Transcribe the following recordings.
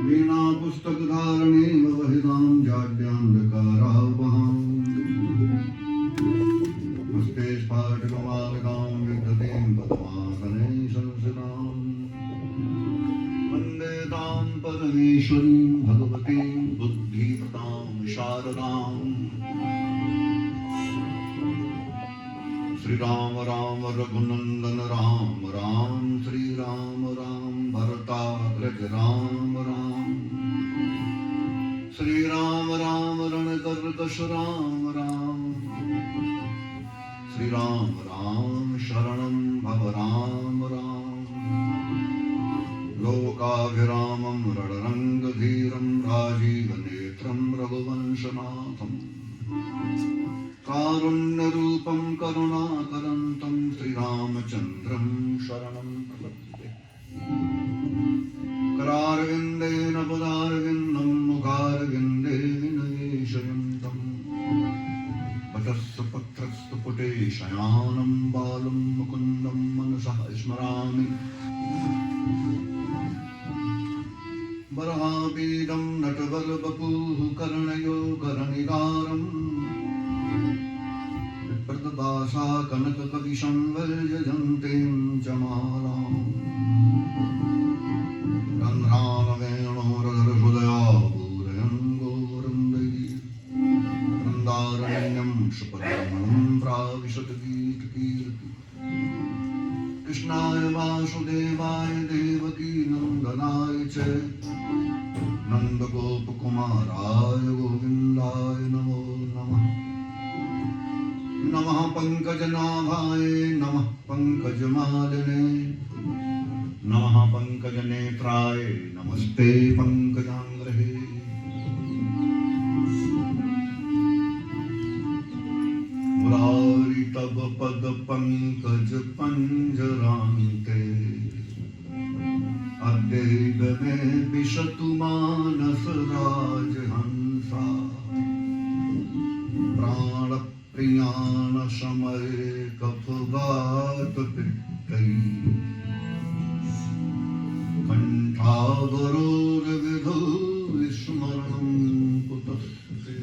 वीणा पुस्तक धारणे वहितां जाड्यान्धकारावहां हस्ते स्फाटिकमालिकां विदधतीं पद्मासने संस्थितां वन्दे तां परमेश्वरीं भगवतीं बुद्धिप्रदां शारदाम्। श्री राम राम रघुनंदन राम राम, श्री राम राम भरताग्रज राम राम, श्री राम राम रणकर्कश राम राम, श्री राम राम शरणं भव राम राम। लोकाभिरामं रणरंगधीरं राजीवनेत्रं रघुवंशनाथं, कारुण्यरूपं करुणाकरन्तं श्रीरामचन्द्रं शरणं प्रपद्ये। करारविन्देन पदारविन्दं मुखारविन्दे विनयेशयन्तं, वटस्थपत्रस्थपुटे पुटे शयानं बालं मुकुन्दं मनसः स्मरामि। बर्हापीडं नटवरवपुः कर्णयो करनिकारम्, प्रददासा कनककविसंवर्जयन्तीं च मालाम्। रन्ध्रानवेणोरधरहृदया भूरयङ्गोरन्दयी, वृन्दारण्यं सुपरमणं प्राविशद्गीतकीर्ति। कृष्णाय वासुदेवाय देवकी नन्दनाय च नन्दगोपकुमाराय गोविन्दाय नमो नमः। नमः पंकजनाभाय नमः पंकजमालिने, नमः पंकजनेत्राय नमस्ते पंकजांग्रहे। मुरारी तब पद पंकज पंजरान्ते, अद्वैत में विशतु मानस राजहंसा। प्राण प्रियान समय कफवात पित्तई, कंठावरोर विधो स्मरणं कुतस्ते।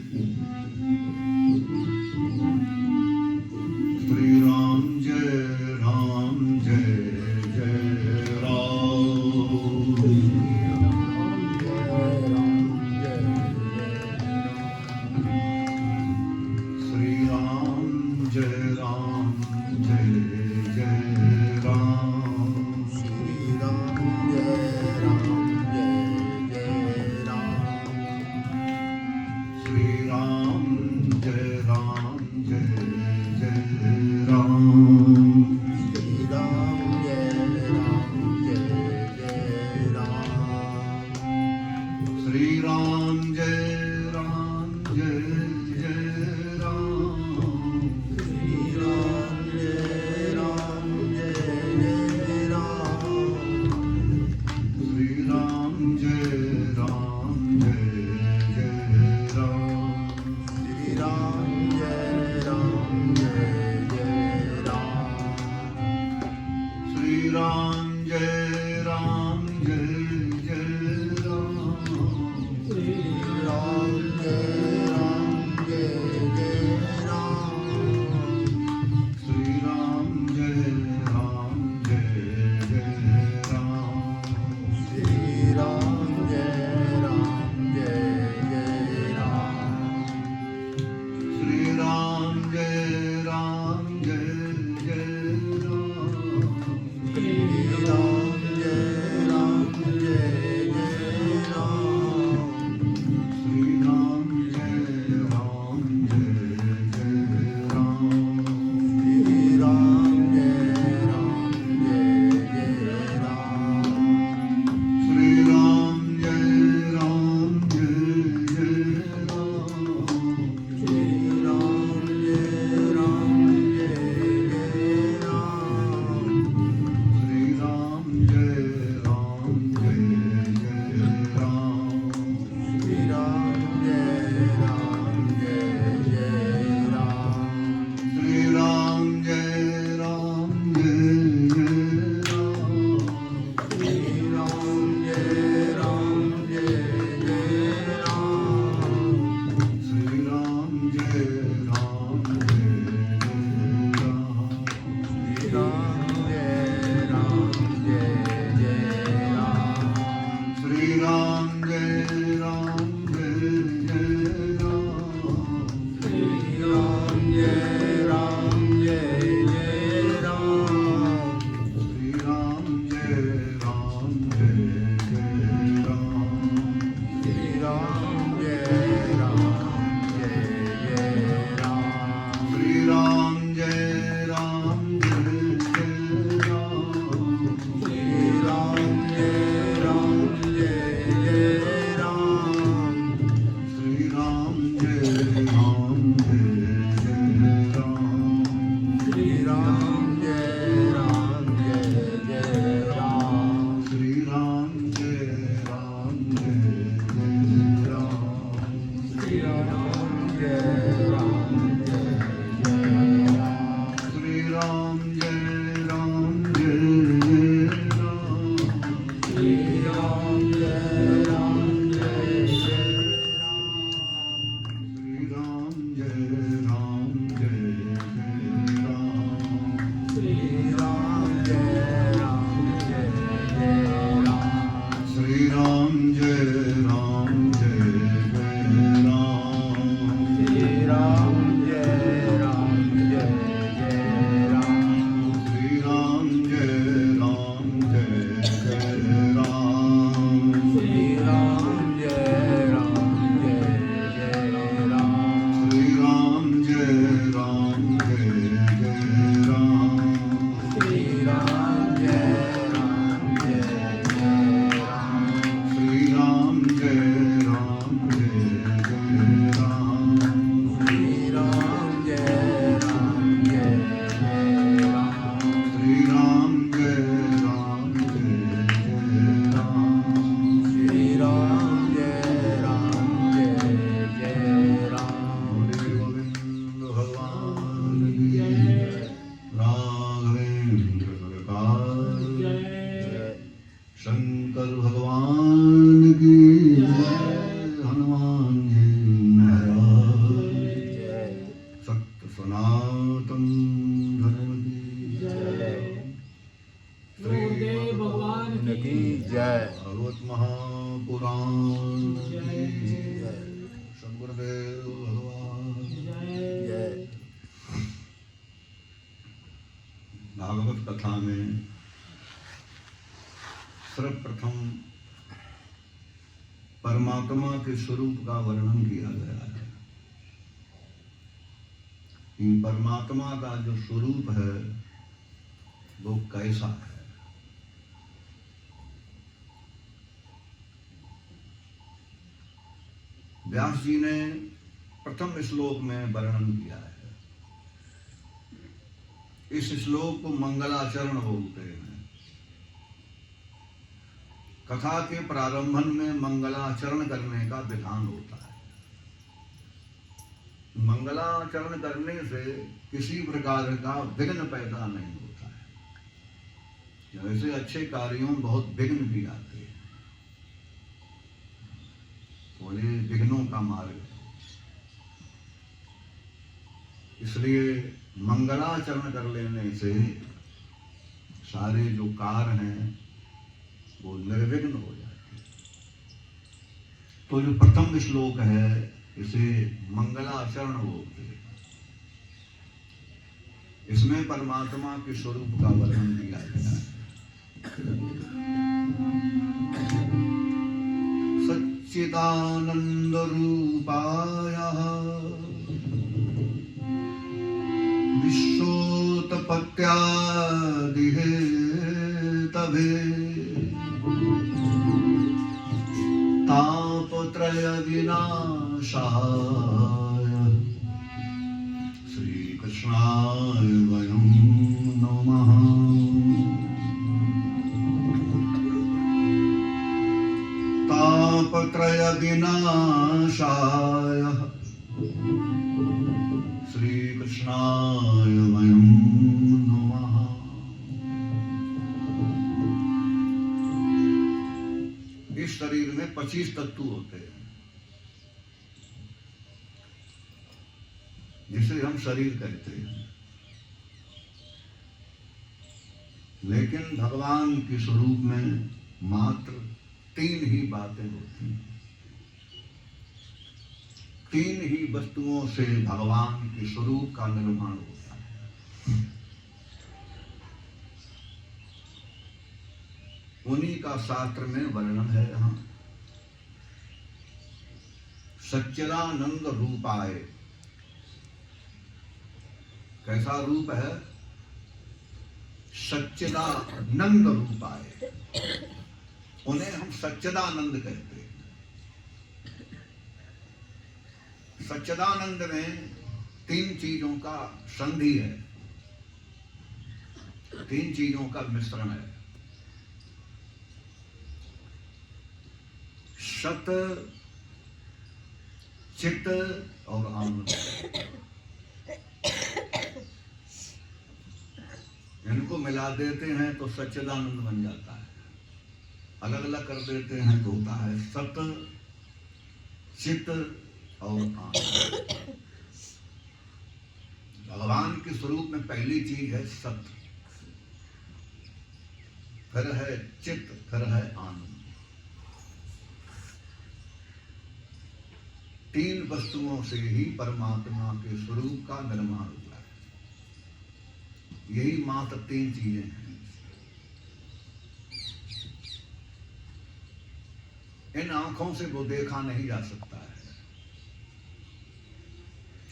श्री राम जय जय राम। श्री राम जय जय राम। श्री राम जय जय राम। श्री राम जय जय राम। श्री राम जय जय राम। श्री राम जय शंकर भगवान की जय, हनुमान जी महाराज, सत्य सनातन धर्म की जय, श्री भगवान की जय, भागवत महापुराण की जय, शंकरदेव भगवान जय। भागवत कथा में सर्वप्रथम परमात्मा के स्वरूप का वर्णन किया गया है। इन परमात्मा का जो स्वरूप है वो कैसा है। व्यास जी ने प्रथम श्लोक में वर्णन किया है। इस श्लोक को मंगलाचरण बोलते हैं। कथा के प्रारंभन में मंगलाचरण करने का विधान होता है। मंगलाचरण करने से किसी प्रकार का विघ्न पैदा नहीं होता है। जैसे अच्छे कार्यों में बहुत विघ्न भी आते हैं, बोले विघ्नों का मार्ग है। इसलिए मंगलाचरण कर लेने से सारे जो कार्य हैं वो निर्विघ्न हो जाते हैं। तो जो प्रथम श्लोक है इसे मंगलाचरण बोलते हैं। इसमें परमात्मा के स्वरूप का वर्णन किया गया है। सच्चिदानंद रूपाय विश्वोत्पत्त्यादिहेतवे तापत्रय विनाशाय श्रीकृष्णाय वयं नमः। तापत्रय विनाशाय श्रीकृष्णाय वयं नमः। इस शरीर में 25 तत्व होते हैं जिसे हम शरीर कहते हैं। लेकिन भगवान के स्वरूप में मात्र 3 ही बातें होती हैं। 3 ही वस्तुओं से भगवान के स्वरूप का निर्माण होता है। उन्हीं का शास्त्र में वर्णन है। यहाँ सच्चिदानंद रूपाय, कैसा रूप है? सच्चिदानंद रूपाय, उन्हें हम सच्चिदानंद कहते हैं। सच्चिदानंद में 3 चीजों का संधि है, 3 चीजों का मिश्रण है। सत, चित्त और आनंद। इनको मिला देते हैं तो सच्चिदानंद बन जाता है। अलग अलग कर देते हैं तो होता है सत, चित और आनंद। भगवान के स्वरूप में पहली चीज है सत, फिर है चित, फिर है आनंद। तीन वस्तुओं से ही परमात्मा के स्वरूप का निर्माण हुआ है। यही मात्र तीन चीजें हैं। इन आंखों से वो देखा नहीं जा सकता है।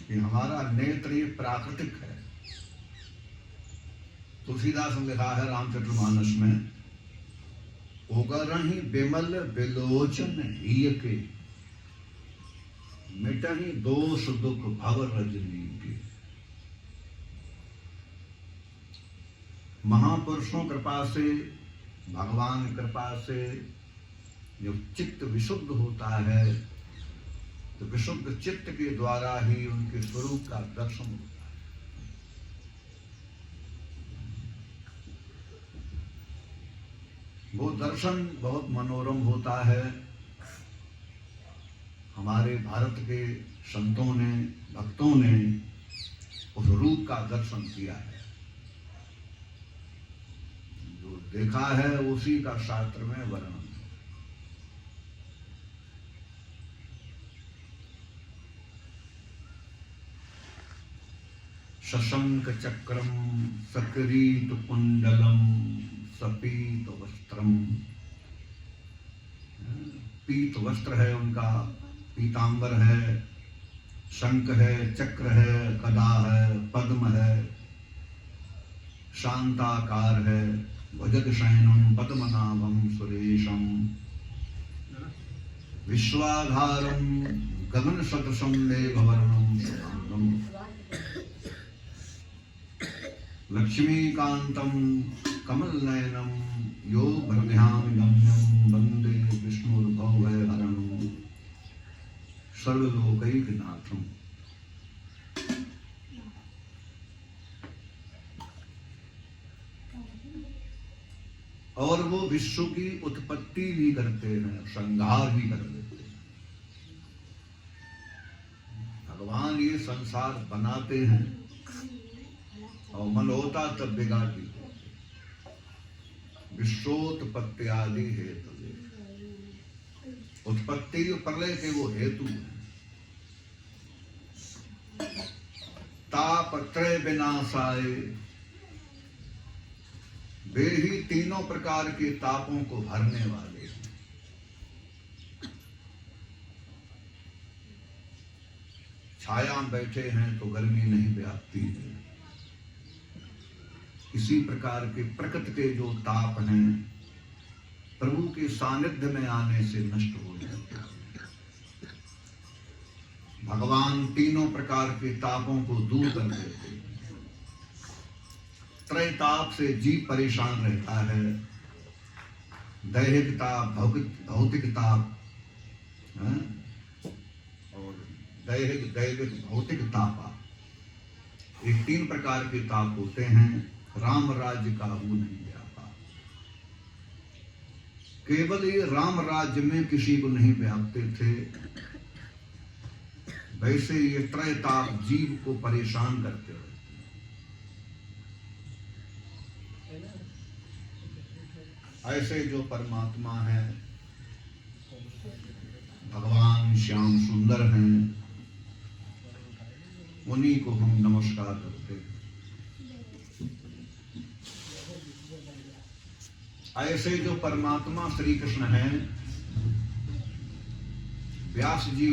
कि हमारा नेत्र ये प्राकृतिक है। तुलसीदास ने लिखा है रामचरितमानस में, ओगरहि बिमल बिलोचन हिय के, मिटहि दोष दुख भव रजनी के। महापुरुषों कृपा से, भगवान कृपा से जो चित्त विशुद्ध होता है, तो विशुद्ध चित्त के द्वारा ही उनके स्वरूप का दर्शन होता है। वो दर्शन बहुत मनोरम होता है। हमारे भारत के संतों ने, भक्तों ने उस रूप का दर्शन किया है। जो देखा है उसी का शास्त्र में वर्णन। शशंक चक्रम सक्रीत कुंडलम सपीत वस्त्रम। पीत वस्त्र है उनका, पीतांबर है, शंख है, चक्र है, गदा है, पद्म है, शांताकार है, भुजग शयनम पद्मनाभम सुरेशम, विश्वाधारम गगन सदृशम मेघवर्णम सुगंधम, लक्ष्मीकांतम कमल नयनम योगभ्रम्याम गम्यम वंदे विष्णुर्भवभयहरणम सर्वलोकैकनाथम। और वो विश्व की उत्पत्ति भी करते हैं, श्रृंगार भी कर देते हैं। भगवान ये संसार बनाते हैं और मन होता तब बिगाड़ भी होते। विश्वोत्पत्ति आदि हेतु, उत्पत्ति प्रलय के वो हेतु हैं। ताप त्रय विनाशाय, वे ही तीनों प्रकार के तापों को भरने वाले हैं। छाया में बैठे हैं तो गर्मी नहीं व्यापती है। इसी प्रकार के प्रकृति के जो ताप हैं, प्रभु के सानिध्य में आने से नष्ट हो जाते हैं। भगवान तीनों प्रकार के तापों को दूर कर देते हैं। त्रय ताप से जीव परेशान रहता है। दैहिक ताप, भौतिक ताप और दैविक भौतिक ताप, ये तीन प्रकार के ताप होते हैं। राम राज्य का वो नहीं व्यापा। केवल ये राम राज्य में किसी को नहीं व्यापते थे, वैसे ये त्रय ताप जीव को परेशान करते रहते। ऐसे जो परमात्मा है, भगवान श्याम सुंदर हैं, उन्हीं को हम नमस्कार करते हैं। ऐसे जो परमात्मा श्री कृष्ण हैं, व्यास जी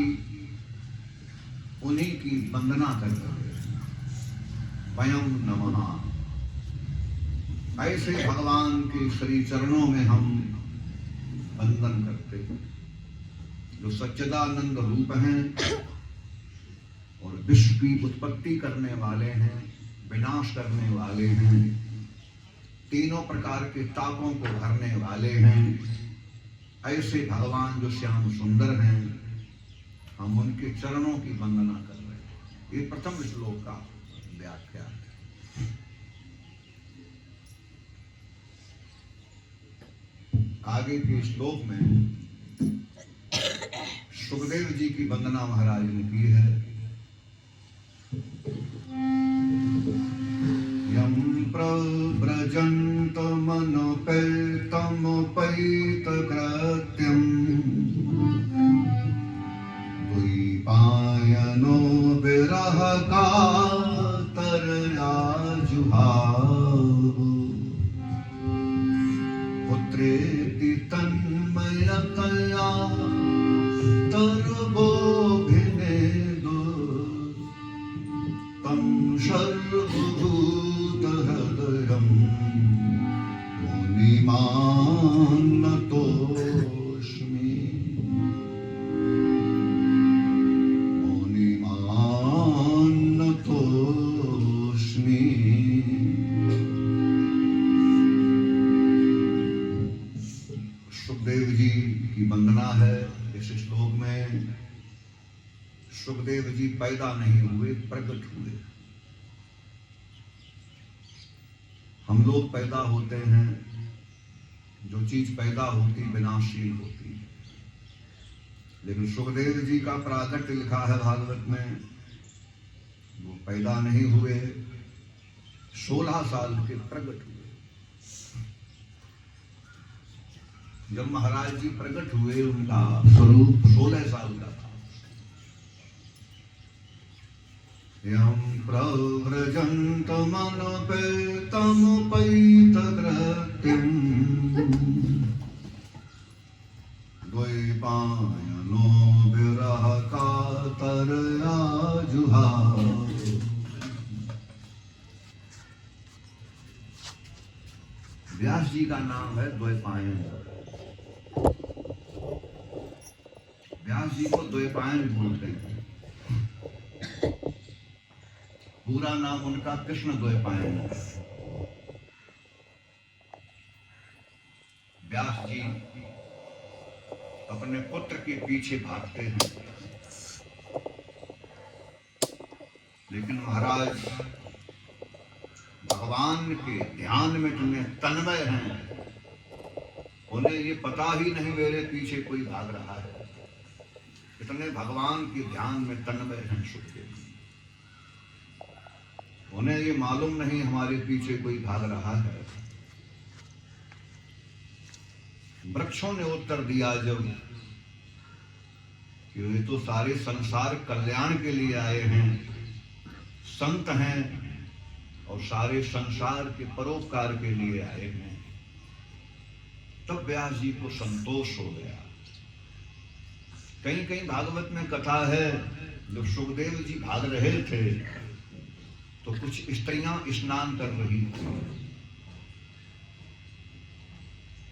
उन्हीं की वंदना कर रहे हैं। वयम नमः। ऐसे भगवान के श्री चरणों में हम वंदन करते हैं, जो सच्चिदानंद रूप हैं और विश्व की उत्पत्ति करने वाले हैं, विनाश करने वाले हैं, तीनों प्रकार के तापों को भरने वाले हैं। ऐसे भगवान जो श्याम सुंदर हैं, हम उनके चरणों की वंदना कर रहे हैं। ये प्रथम श्लोक का व्याख्या है। आगे के श्लोक में सुखदेव जी की वंदना महाराज ने की है। यम प्रव्रजंत मनोपेतम पैत कृत्यम द्वैपायनो विरह कातरया जुहाव पुत्रेति तन्मयतया तरवोभिनेदु तं सर्वभूतहृदयं मुनिमानतोऽस्मि मुनिमानतोऽस्मि। सुखदेव जी की वंदना है। इस श्लोक में सुखदेव जी पैदा नहीं हुए, प्रकट हुए। हम लोग पैदा होते हैं, जो चीज पैदा होती विनाशील होती है, लेकिन सुखदेव जी का प्राकट्य लिखा है भागवत में। वो पैदा नहीं हुए, 16 साल के प्रकट हुए। जब महाराज जी प्रकट हुए, उनका स्वरूप 16 साल का था। यम प्रव्रजंत मनोपेतम पैत कृत्यम द्वैपायनो विरह कातरया जुहाव। व्यास जी का नाम है द्वैपायन। व्यास जी को द्वैपायन बोलते हैं। पूरा नाम उनका कृष्ण द्वैपायन है। व्यास जी अपने पुत्र के पीछे भागते हैं, लेकिन महाराज भगवान के ध्यान में इतने तन्मय हैं, उन्हें ये पता ही नहीं मेरे पीछे कोई भाग रहा है। इतने भगवान के ध्यान में तन्मय हैं सुखदेव। उन्हें ये मालूम नहीं हमारे पीछे कोई भाग रहा है। वृक्षों ने उत्तर दिया जब कि ये तो सारे संसार कल्याण के लिए आए हैं, संत हैं और सारे संसार के परोपकार के लिए आए हैं, तब व्यास जी को संतोष हो गया। कहीं कहीं भागवत में कथा है, जब सुखदेव जी भाग रहे थे तो कुछ स्त्रियां स्नान कर रही थी।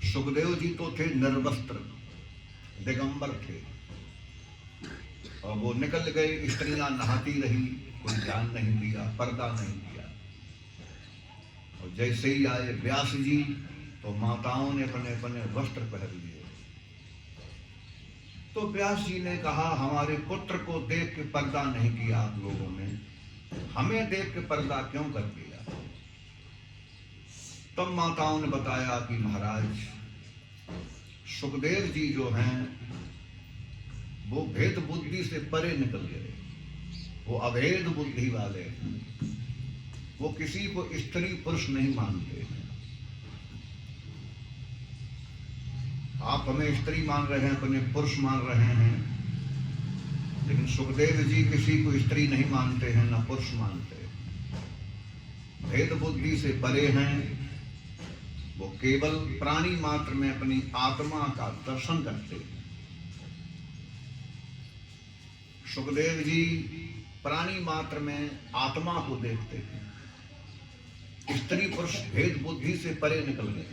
सुखदेव जी तो थे निर्वस्त्र, दिगंबर थे, और वो निकल गए। स्त्रियां नहाती रही, कोई ध्यान नहीं दिया, पर्दा नहीं दिया। और जैसे ही आए व्यास जी तो माताओं ने अपने अपने वस्त्र पहन लिए। तो व्यास जी ने कहा, हमारे पुत्र को देख के पर्दा नहीं किया आप लोगों ने, हमें देख के पर्दा क्यों कर दिया? तब माताओं ने बताया कि महाराज सुखदेव जी जो हैं वो भेद बुद्धि से परे निकल गए, वो अभेद बुद्धि वाले हैं, वो किसी को स्त्री पुरुष नहीं मानते हैं। आप हमें स्त्री मान रहे हैं, अपने पुरुष मान रहे हैं, लेकिन सुखदेव जी किसी को स्त्री नहीं मानते हैं, ना पुरुष मानते हैं। भेद बुद्धि से परे हैं, वो केवल प्राणी मात्र में अपनी आत्मा का दर्शन करते हैं। सुखदेव जी प्राणी मात्र में आत्मा को देखते हैं। स्त्री पुरुष भेद बुद्धि से परे निकल गए,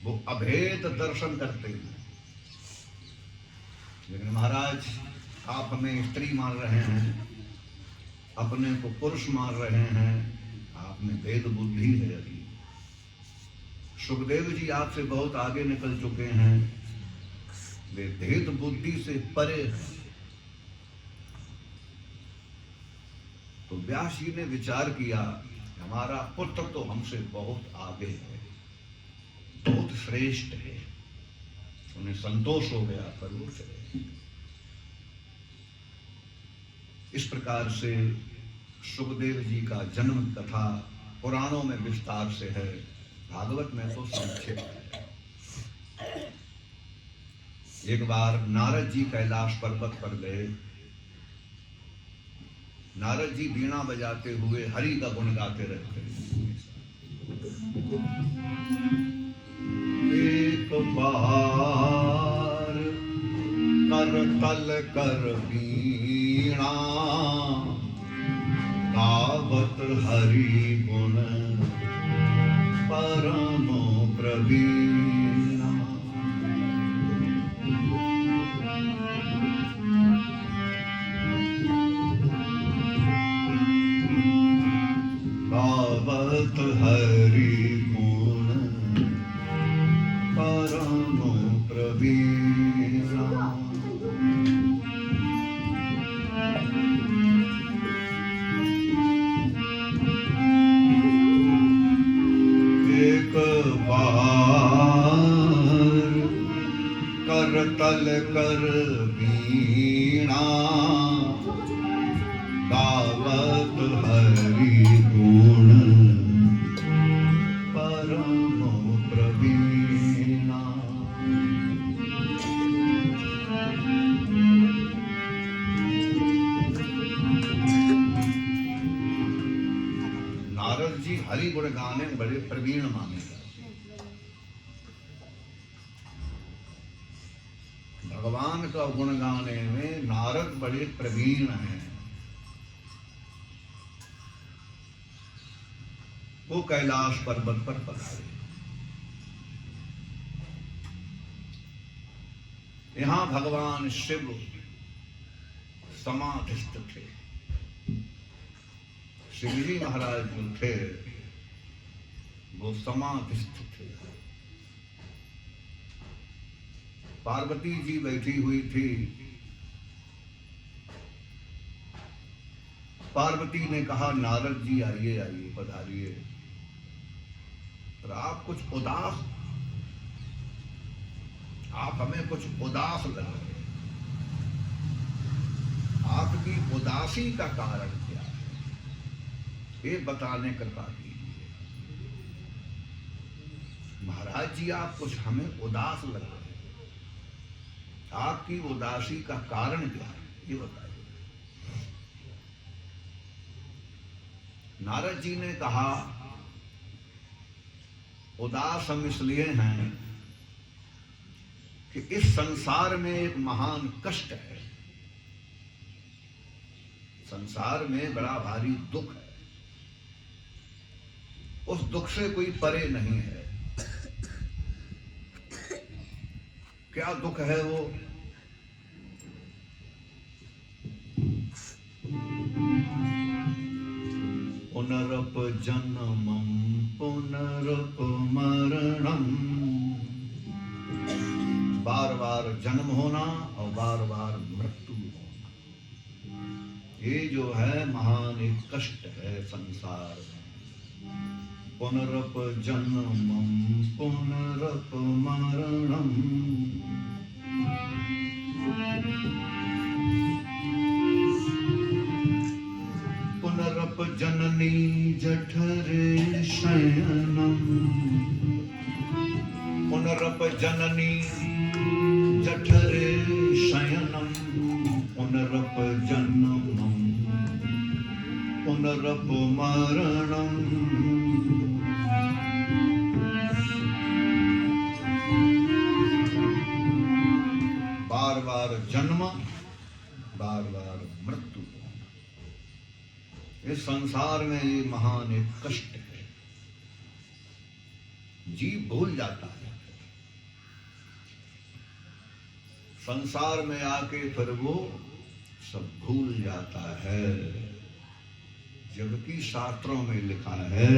वो अभेद दर्शन करते हैं। लेकिन महाराज आप हमें स्त्री मान रहे हैं, अपने को पुरुष मान रहे हैं, आप में भेद बुद्धि है। अभी सुखदेव जी आपसे बहुत आगे निकल चुके हैं, वे भेद बुद्धि से परे हैं। तो व्यास जी ने विचार किया, हमारा पुत्र तो हमसे बहुत आगे है, बहुत श्रेष्ठ है, उन्हें संतोष हो गया पर वो चले। इस प्रकार से सुखदेव जी का जन्म कथा पुराणों में विस्तार से है, भागवत में तो संक्षेप है। एक बार नारद जी कैलाश पर्वत पर गए। नारद जी वीणा बजाते हुए हरि का गुण गाते रहते। एक बार करतल कर वीणा, गावत हरि गुण परम प्रवीणा। गावत हरि गुण परम प्रवीणा। एक बार करतल कर वीणा, गावत हरि गुण परम प्रवीणा। नारद जी हरि गुण गाने में बड़े प्रवीण माने जाते। भगवान का गुण गाने में नारद बड़े प्रवीण हैं। वो कैलाश पर्वत पर पधारे। यहां भगवान शिव समाधिस्थ थे। शिवजी महाराज जो थे वो समाधिस्थ थे। पार्वती जी बैठी हुई थी। पार्वती ने कहा नारद जी आइए आइए पधारिए। पर आप कुछ उदास, आप हमें कुछ उदास लग रहे हैं। आपकी उदासी का कारण क्या है, ये बताने कृपा कीजिए। महाराज जी आप कुछ हमें उदास लग रहे हैं, आपकी उदासी का कारण क्या है ये बताइए। नारद जी ने कहा उदास हम इसलिए हैं कि इस संसार में एक महान कष्ट है। संसार में बड़ा भारी दुख है। उस दुख से कोई परे नहीं है। क्या दुख है वो? पुनरप जन्मम पुनरप मरणम। बार बार जन्म होना और बार बार मृत्यु होना, ये जो है महान एक कष्ट है संसार में। पुनरप जन्मम पुनरप मरणम। पुनरप जननी जठरे शयनम। पुनरप जननी जठरे शयनम। पुनरप जन्मम पुनरप मरणम। बार बार जन्म, बार बार मृत्यु। इस संसार में ये महान एक कष्ट है। जीव भूल जाता है संसार में आके, फिर वो सब भूल जाता है। जबकि शास्त्रों में लिखा है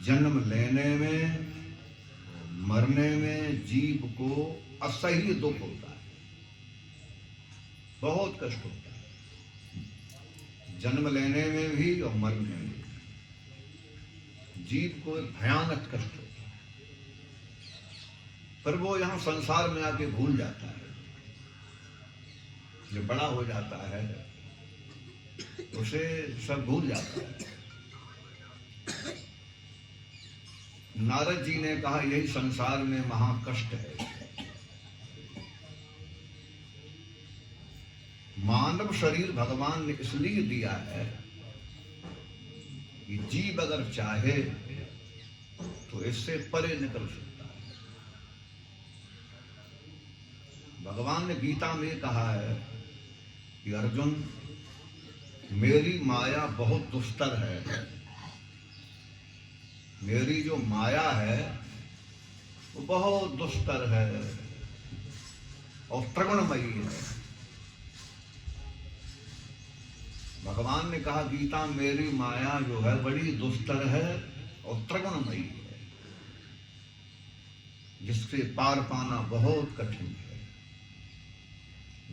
जन्म लेने में मरने में जीव को असह्य दुख होता है, बहुत कष्ट होता है। जन्म लेने में भी और मरने में भी जीव को भयानक कष्ट होता है। फिर वो यहाँ संसार में आके भूल जाता है। जब बड़ा हो जाता है उसे सब भूल जाता है। नारद जी ने कहा यही संसार में महाकष्ट है। मानव शरीर भगवान ने इसलिए दिया है कि जीव अगर चाहे तो इससे परे निकल सकता है। भगवान ने गीता में कहा है कि अर्जुन, मेरी माया बहुत दुस्तर है। मेरी जो माया है वो बहुत दुस्तर है और त्रिगुणमयी है। भगवान ने कहा गीता, मेरी माया जो है बड़ी दुस्तर है और त्रिगुणमयी है, जिससे पार पाना बहुत कठिन है।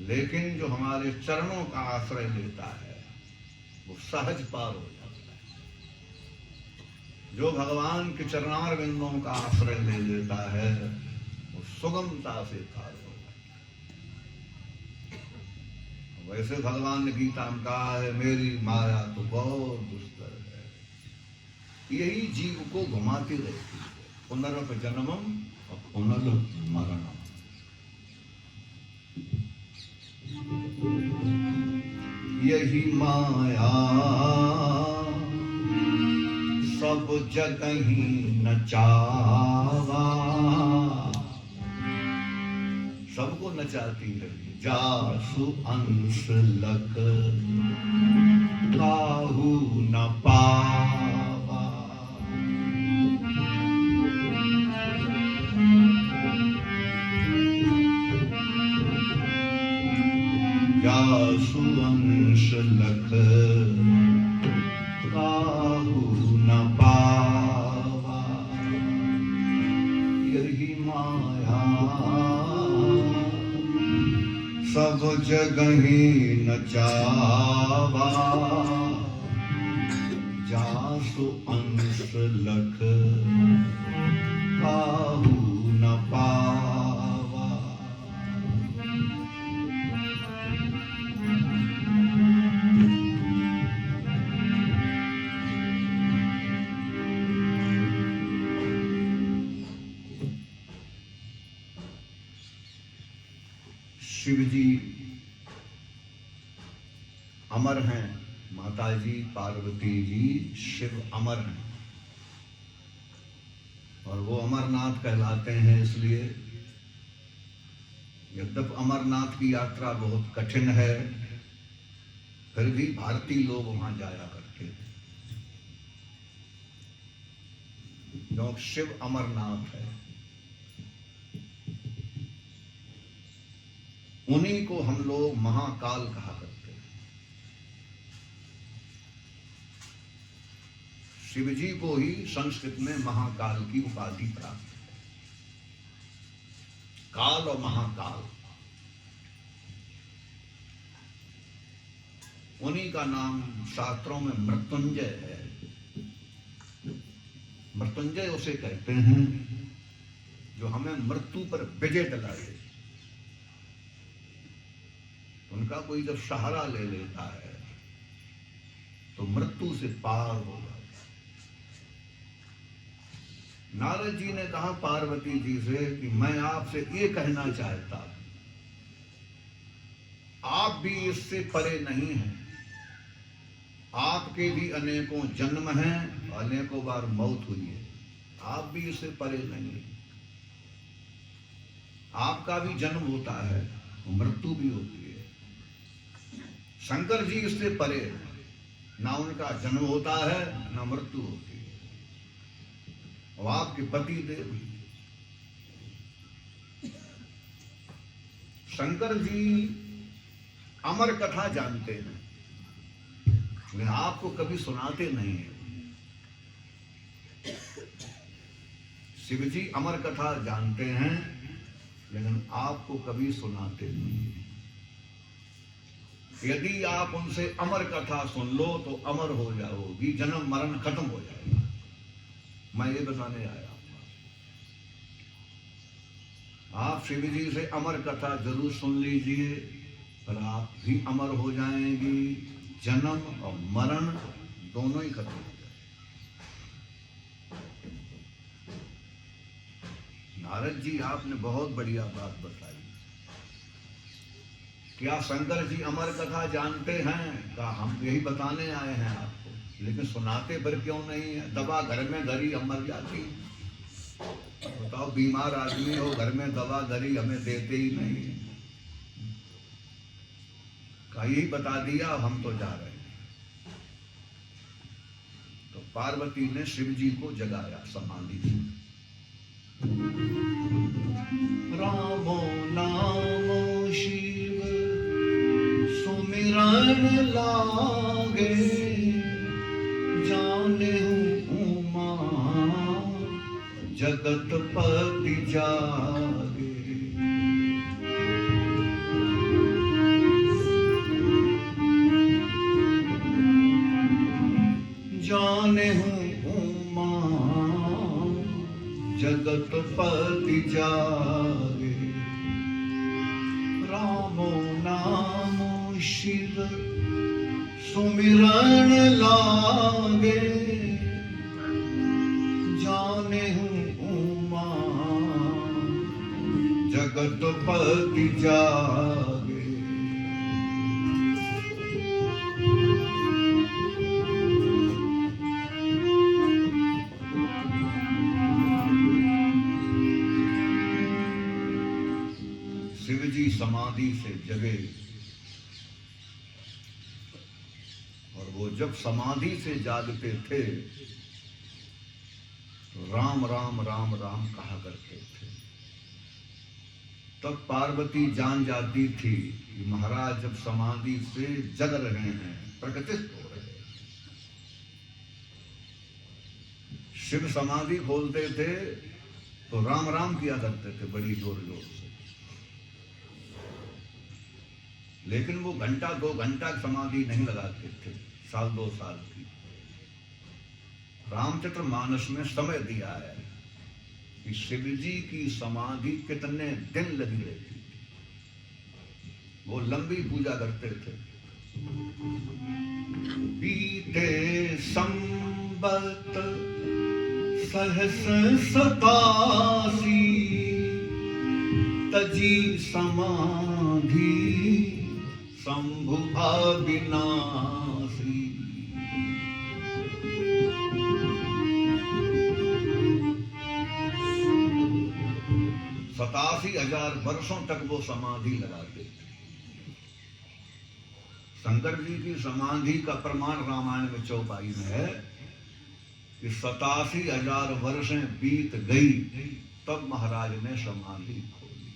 लेकिन जो हमारे चरणों का आश्रय लेता है वो सहज पार हो जाता है। जो भगवान के चरणार बिंदुओं का आश्रय ले लेता है वो सुगमता से पार हो जाता है। वैसे भगवान ने गीता में कहा है मेरी माया तो बहुत दुस्तर है। यही जीव को घुमाती रहती है, पुनरप जन्मम और पुनर्मरणम। यही माया सब जगहि नचावा, सबको नचाती है। जासु अंश लख काहू न पावा। जासु अंश लख काहू न पावा। यही माया सब जगहि नचावा। जासु अंश लख काहू न पावा। शिव जी अमर हैं, माता जी पार्वती जी शिव अमर हैं और वो अमरनाथ कहलाते हैं। इसलिए यद्यप अमरनाथ की यात्रा बहुत कठिन है, फिर भी भारतीय लोग वहां जाया करते थे, क्योंकि शिव अमरनाथ है। उन्हीं को हम लोग महाकाल कहा करते हैं। शिव जी को ही संस्कृत में महाकाल की उपाधि प्राप्त है। काल और महाकाल उन्हीं का नाम शास्त्रों में मृत्युंजय है। मृत्युंजय उसे कहते हैं जो हमें मृत्यु पर विजय दिलाए। उनका कोई जब सहारा ले लेता है तो मृत्यु से पार हो जाता है। नारद जी ने कहा पार्वती जी से कि मैं आपसे ये कहना चाहता हूं, आप भी इससे परे नहीं हैं। आपके भी अनेकों जन्म हैं, अनेकों बार मौत हुई है, आप भी इससे परे नहीं हैं। आपका भी जन्म होता है, मृत्यु भी होती है। शंकर जी इससे परे हैं, ना उनका जन्म होता है ना मृत्यु होती है। और आपके पति देव शंकर जी अमर कथा जानते हैं, लेकिन आपको कभी सुनाते नहीं है। शिव जी अमर कथा जानते हैं, लेकिन आपको कभी सुनाते नहीं है। यदि आप उनसे अमर कथा सुन लो तो अमर हो जाओगी, जन्म मरण खत्म हो जाएगा। मैं ये बताने आया। आप शिव जी से अमर कथा जरूर सुन लीजिए, पर आप भी अमर हो जाएंगी। जन्म और मरण दोनों ही खत्म हो जाए। नारद जी, आपने बहुत बढ़िया बात बताई। क्या शंकर जी अमर कथा जानते हैं? का हम यही बताने आए हैं आपको, लेकिन सुनाते पर क्यों नहीं है? दवा घर में धरी हम मर जाती। बताओ, बीमार आदमी हो, घर में दवा धरी, हमें देते ही नहीं। का यही बता दिया, हम तो जा रहे हैं। तो पार्वती ने शिव जी को जगाया समाधि से। रामो नामो शिव सुमिरन लागे, जाने उमा जगत पति जागे। जाने उमा जगत पति जागे। रामो नामो शिव सुमिरन लागे, जाने उमा जगत पति जागे। शिव जी समाधि से जगे, और वो जब समाधि से जागते थे तो राम राम राम राम कहा करते थे। तब पार्वती जान जाती थी कि महाराज जब समाधि से जग रहे हैं, प्रकटित हो रहे हैं। शिव समाधि खोलते थे तो राम राम किया करते थे बड़ी जोर जोर से। लेकिन वो घंटा 2 घंटा समाधि नहीं लगाते थे, 1-2 साल की। रामचरित्र मानस में समय दिया है कि शिव जी की समाधि कितने दिन लगी रहती थी। वो लंबी पूजा करते थे। बीते संबत सहस 87 तजी समाधि शंभु अविनाशी। 87,000 वर्षों तक वो समाधि लगाते थे। शंकर जी की समाधि का प्रमाण रामायण में चौपाई में है कि 87,000 वर्षें बीत गई, तब महाराज ने समाधि खोली।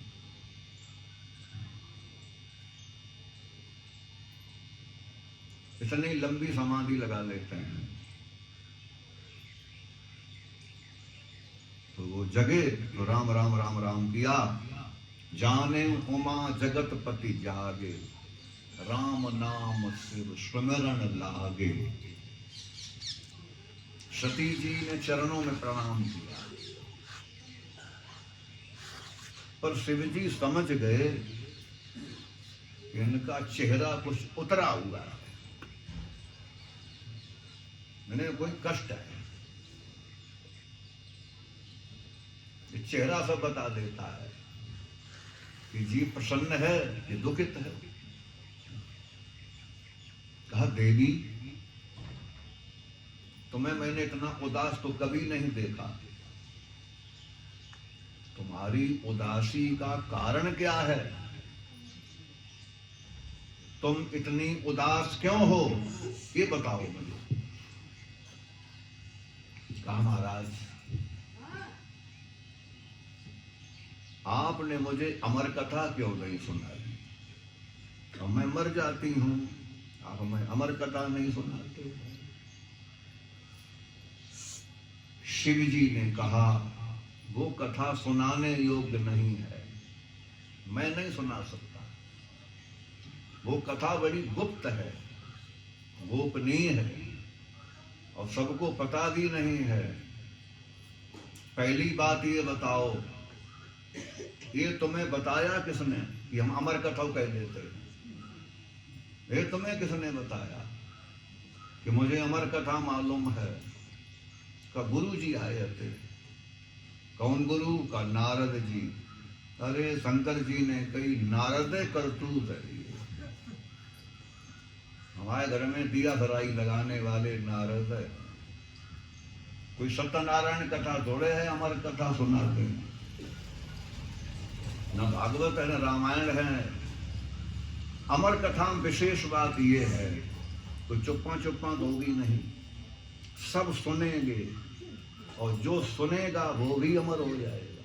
इतनी लंबी समाधि लगा लेते हैं। तो वो जगे तो राम राम राम राम किया। जाने उमा जगत पति जागे, राम नाम शिव सुमिरन लागे। सती जी ने चरणों में प्रणाम किया, पर शिव जी समझ गए कि इनका चेहरा कुछ उतरा हुआ है, इन्हें कोई कष्ट है। चेहरा सब बता देता है कि जी प्रसन्न है कि दुखित है। कहा, देवी तुम्हें मैंने इतना उदास तो कभी नहीं देखा। तुम्हारी उदासी का कारण क्या है? तुम इतनी उदास क्यों हो, ये बताओ मुझे। कहा, महाराज आपने मुझे अमर कथा क्यों नहीं सुनाई? तो मैं मर जाती हूं, आप हमें अमर कथा नहीं सुनाते। शिव जी ने कहा, वो कथा सुनाने योग्य नहीं है, मैं नहीं सुना सकता। वो कथा बड़ी गुप्त है, गोपनीय है, और सबको पता भी नहीं है। पहली बात ये बताओ, ये तुम्हें बताया किसने कि हम अमर कथा कह देते हैं? ये तुम्हें किसने बताया कि मुझे अमर कथा मालूम है? का गुरु जी आए थे। कौन गुरु? का नारद जी। अरे शंकर जी ने कई नारद करतूत है। हमारे घर में दिया धराई लगाने वाले नारद है। कोई सत्यनारायण कथा थोड़े है अमर कथा सुनाते हैं। न भागवत है न रामायण है। अमर कथा में विशेष बात ये है तो चुप्पा चुप्पा होगी नहीं, सब सुनेंगे और जो सुनेगा वो भी अमर हो जाएगा।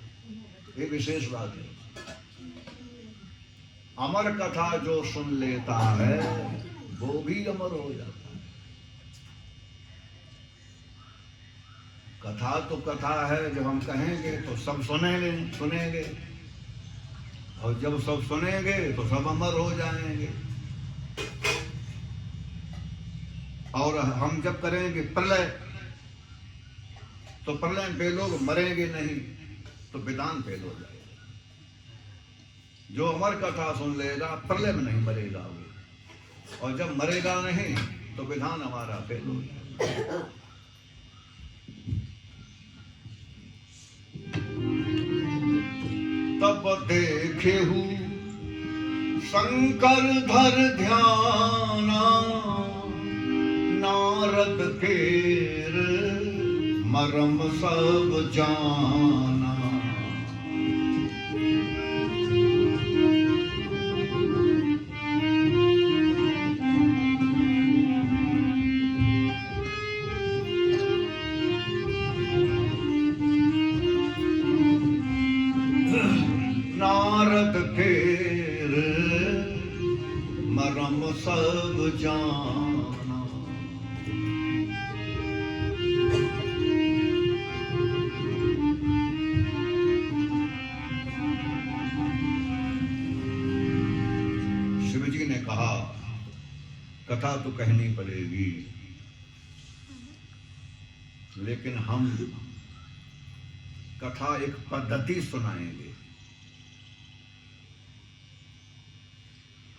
ये विशेष बात है। अमर कथा जो सुन लेता है वो भी अमर हो जाता है। कथा तो कथा है, जब हम कहेंगे तो सब सुनेंगे और जब सब सुनेंगे तो सब अमर हो जाएंगे। और हम जब करेंगे प्रलय तो प्रलय पे लोग मरेंगे नहीं तो विधान फेल हो जाएगा। जो अमर कथा सुन लेगा प्रलय में नहीं मरेगा वो, और जब मरेगा नहीं तो विधान हमारा फेल हो जाएगा। तब देखे हूँ शंकर धर ध्याना, नारद केर मरम सब जाना। नारद केर मरम सब जाना। शिव जी ने कहा कथा तो कहनी पड़ेगी, लेकिन हम कथा एक पद्धति सुनाएंगे।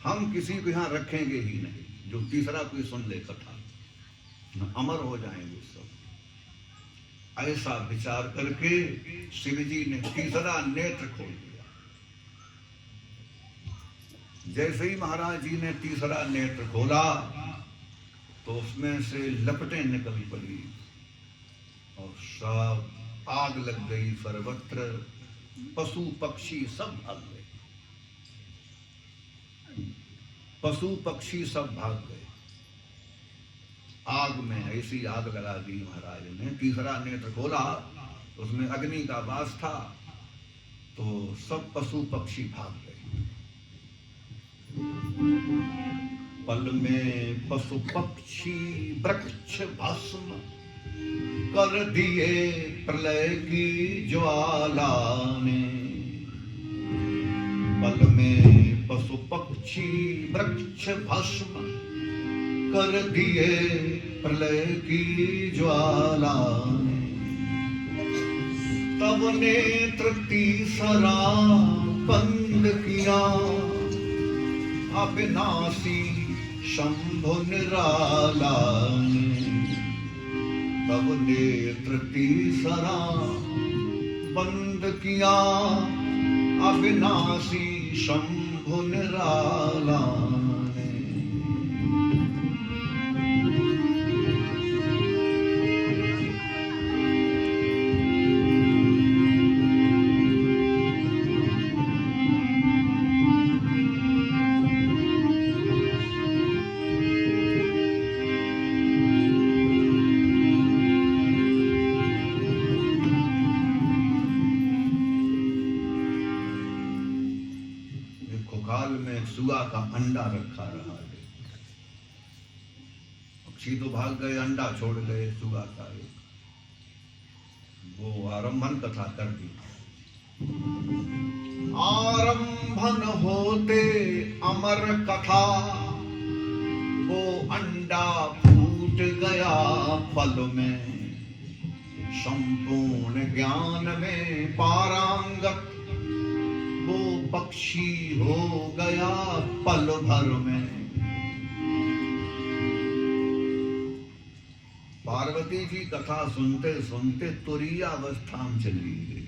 हम किसी को यहां रखेंगे ही नहीं, जो तीसरा कोई सुन ले कथा न अमर हो जाएंगे सब। ऐसा विचार करके शिव जी ने तीसरा नेत्र खोल दिया। जैसे ही महाराज जी ने तीसरा नेत्र खोला तो उसमें से लपटें निकल पड़ी और सब आग लग गई सर्वत्र। पशु पक्षी सब भाग गए, पशु पक्षी सब भाग गए। आग में ऐसी आग लगा दी महाराज ने। तीसरा नेत्र खोला उसमें अग्नि का वास था तो सब पशु पक्षी भाग गए। पल में पशु पक्षी वृक्ष भस्म कर दिए प्रलय की ज्वाला ने। पल में पशु पक्षी वृक्ष भस्म कर दिए प्रलय की ज्वाला ने। तब नेत्र तीसरा बंद किया अविनाशी शंभु निराला ने। तब नेत्र तीसरा बंद किया अविनाशी शंभु निराला ने। सुआ का अंडा रखा रहा है। पक्षी तो भाग गए, अंडा छोड़ गए सुआ का एक। वो आरंभन कथा कर दी। आरंभन होते अमर कथा, वो अंडा फूट गया पल में। संपूर्ण ज्ञान में पारंगत पक्षी हो गया पल भर में। पार्वती जी कथा सुनते सुनते तुरीय अवस्था में चली गई।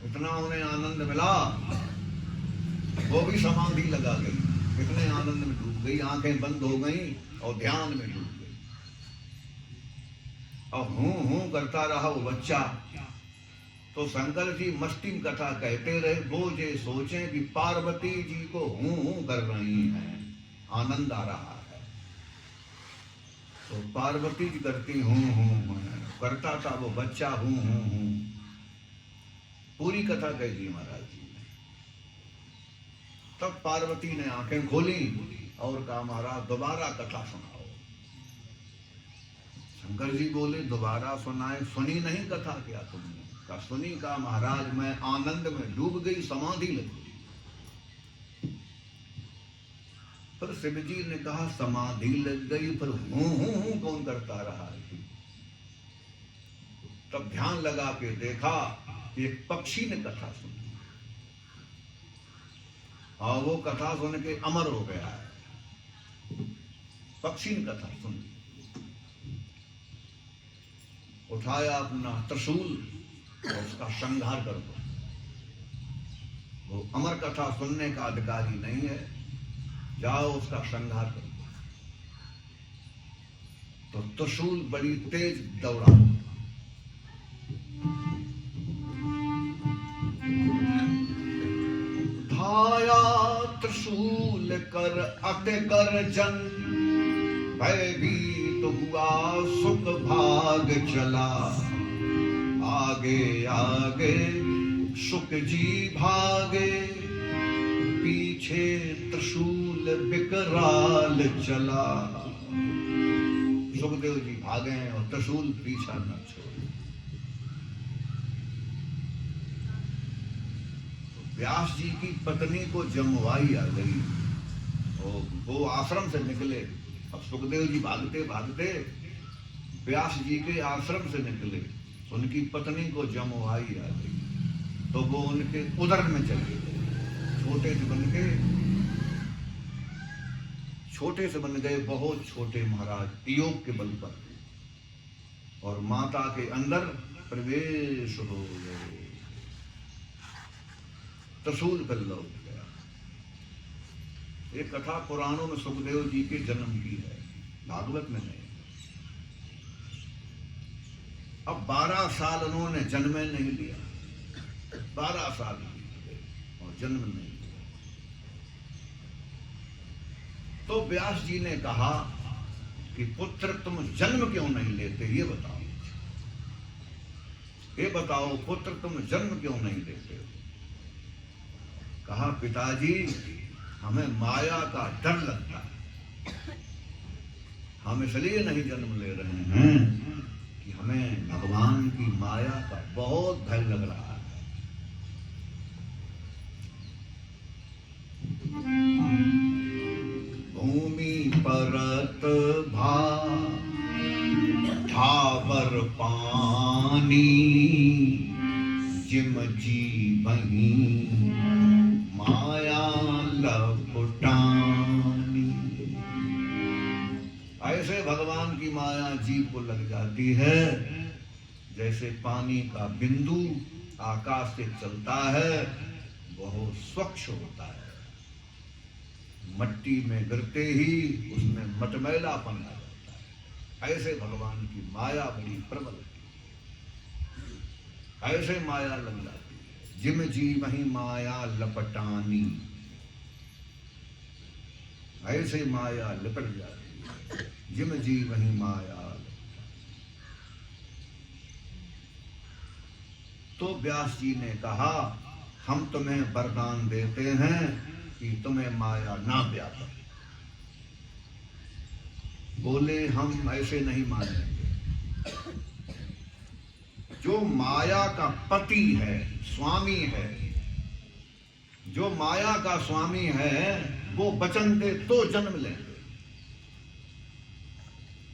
इतना उन्हें आनंद मिला, वो भी समाधि लगा गई, इतने आनंद में डूब गई, आंखें बंद हो गई और ध्यान में डूब गई। और हूं करता रहा वो बच्चा। तो शंकर जी मस्ती में कथा कहते रहे, वो जे सोचे कि पार्वती जी को हूं कर रही हैं, आनंद आ रहा है। तो पार्वती जी करती हूं करता था वो बच्चा हूं। पूरी कथा कह दी महाराज जी ने। तब पार्वती ने आंखें खोली और कहा महाराज दोबारा कथा सुनाओ। शंकर जी बोले दोबारा सुनाए? सुनी नहीं कथा क्या तुमने? कहा सुनी। कहा महाराज मैं आनंद में डूब गई, समाधि लग गई। पर शिव जी ने कहा समाधि लग गई, पर हूं कौन करता रहा है? तब ध्यान लगा के देखा एक पक्षी ने कथा सुनी और वो कथा सुन के अमर हो गया है। पक्षी ने कथा सुनी, उठाया अपना त्रिशूल और उसका संहार कर दो। वो अमर कथा सुनने का अधिकारी नहीं है, जाओ उसका संहार कर दो। तो त्रिशूल बड़ी तेज दौड़ा, धाया त्रिशूल कर अत कर जन, भयभीत हुआ सुख भाग चला। आगे आगे सुख जी भागे, पीछे त्रिशूल विकराल चला। सुखदेव जी भागे और त्रिशूल पीछा न छोड़े। व्यास जी की पत्नी को जमवाई आ गई और वो आश्रम से निकले। अब सुखदेव जी भागते भागते व्यास जी के आश्रम से निकले, उनकी पत्नी को जमवाई आ गई। तो वो उनके उदर में चले गए, छोटे से बन गए बहुत छोटे महाराज, योग के बल पर, और माता के अंदर प्रवेश हो गए। त्रिशूल पर लौट गया। एक कथा पुराणों में सुखदेव जी के जन्म की है, भागवत में नहीं। अब 12 साल उन्होंने जन्म नहीं लिया, 12 साल और जन्म नहीं लिया। तो व्यास जी ने कहा कि पुत्र तुम जन्म क्यों नहीं लेते, ये बताओ, ये बताओ पुत्र तुम जन्म क्यों नहीं लेते हो? कहा पिताजी हमें माया का डर लगता है, हम इसलिए नहीं जन्म ले रहे हैं कि हमें भगवान की माया का बहुत भय लग रहा है। भूमि परत भावर पानी, जिम जी बही माया लपटानी। ऐसे भगवान की माया जीव को लग जाती है जैसे पानी का बिंदु आकाश से चलता है, बहुत स्वच्छ होता है, मट्टी में गिरते ही उसमें मटमैलापन आ जाता है। ऐसे भगवान की माया बड़ी प्रबल है, ऐसे माया लग जाती है। जिम जी वही माया लपटानी, ऐसे माया लिपट जाती है। जिम जी वही माया। तो व्यास जी ने कहा हम तुम्हें वरदान देते हैं कि तुम्हें माया ना व्यापे। बोले हम ऐसे नहीं मानेंगे। जो माया का पति है, स्वामी है, जो माया का स्वामी है, वो वचन दे तो जन्म लेंगे।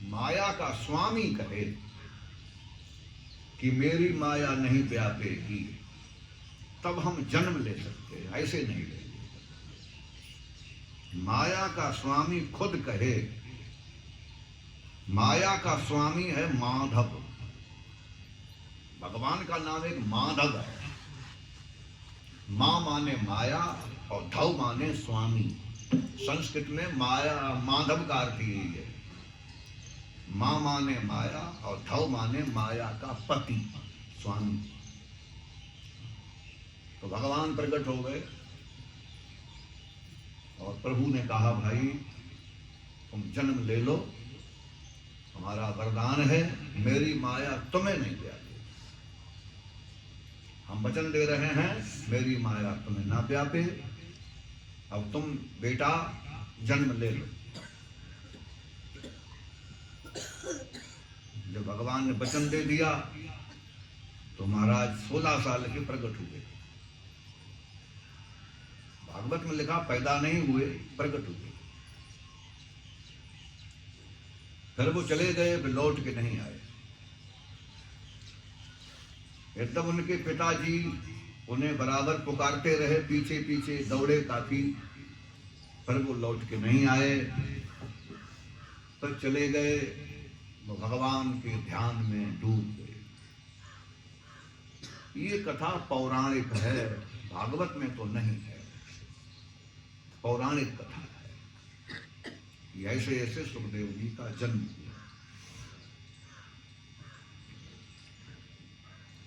माया का स्वामी कहे कि मेरी माया नहीं व्यापेगी, तब हम जन्म ले सकते हैं, ऐसे नहीं लेंगे। माया का स्वामी खुद कहे, माया का स्वामी है माधव। भगवान का नाम एक माधव है। मां माने माया और धव माने स्वामी। संस्कृत में माया माधव का अर्थ यही है। मां माने माया और धव माने माया का पति, स्वामी। तो भगवान प्रकट हो गए और प्रभु ने कहा, भाई तुम जन्म ले लो, हमारा वरदान है, मेरी माया तुम्हें नहीं व्यापे। हम वचन दे रहे हैं, मेरी माया तुम्हें ना व्यापे, अब तुम बेटा जन्म ले लो। जब भगवान ने वचन दे दिया तो महाराज 16 साल के प्रकट हुए। भागवत में लिखा पैदा नहीं हुए, प्रकट हुए। फिर वो चले गए, फिर लौट के नहीं आए। एकदम उनके पिताजी उन्हें बराबर पुकारते रहे, पीछे पीछे दौड़े काफी, पर वो लौट के नहीं आए। फिर चले गए, वो भगवान के ध्यान में डूब गए। ये कथा पौराणिक है, भागवत में तो नहीं है, पौराणिक कथा है। ऐसे ऐसे सुखदेव जी का जन्म हुआ।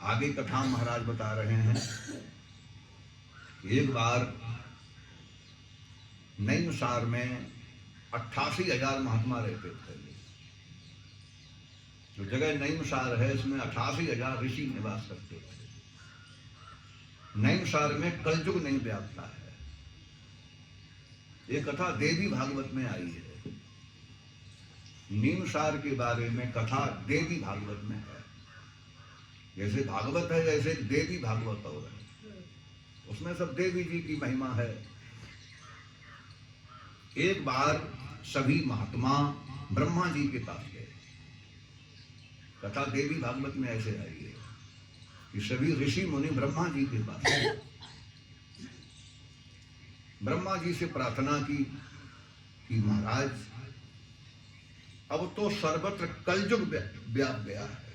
आगे कथा महाराज बता रहे हैं। एक बार नैमिषार में 88,000 महात्मा रहते थे। जो जगह नैमिषार है, इसमें 88,000 ऋषि निवास करते थे। नैमिषार में कलयुग नहीं व्यापता है। ये कथा देवी भागवत में आई है। नीमसार के बारे में कथा देवी भागवत में है। जैसे भागवत है, जैसे देवी भागवत हो रहा है, उसमें सब देवी जी की महिमा है। एक बार सभी महात्मा ब्रह्मा जी के पास गए। कथा देवी भागवत में ऐसे आई है कि सभी ऋषि मुनि ब्रह्मा जी के पास गए। ब्रह्मा जी से प्रार्थना की कि महाराज अब तो सर्वत्र कलयुग व्याप गया है,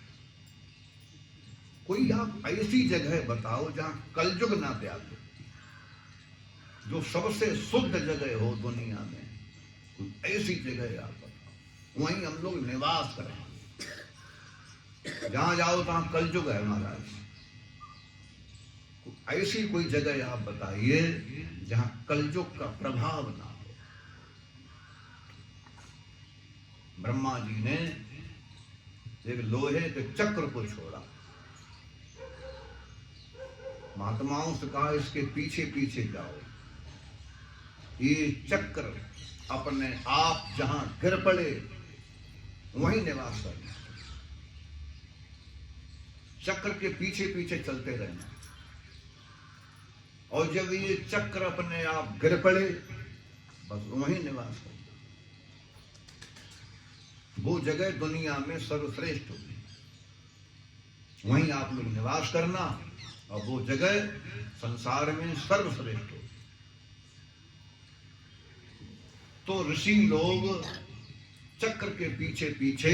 कोई आप ऐसी जगह बताओ जहां कलयुग ना व्यापे, जो सबसे शुद्ध जगह हो दुनिया में, कोई ऐसी जगह आप बताओ, वहीं हम लोग निवास करें। जहां जाओ तहां कलयुग है महाराज, ऐसी कोई जगह आप बताइए जहां कलयुग का प्रभाव ना हो। ब्रह्मा जी ने एक लोहे के चक्र को छोड़ा, महात्माओं से कहा इसके पीछे पीछे जाओ। ये चक्र अपने आप जहां गिर पड़े वहीं निवास करना, चक्र के पीछे पीछे चलते रहना, और जब ये चक्र अपने आप गिर पड़े बस वहीं निवास करना। वो जगह दुनिया में सर्वश्रेष्ठ होगी, वहीं आप लोग निवास करना, और वो जगह संसार में सर्वश्रेष्ठ होगी। तो ऋषि लोग चक्र के पीछे पीछे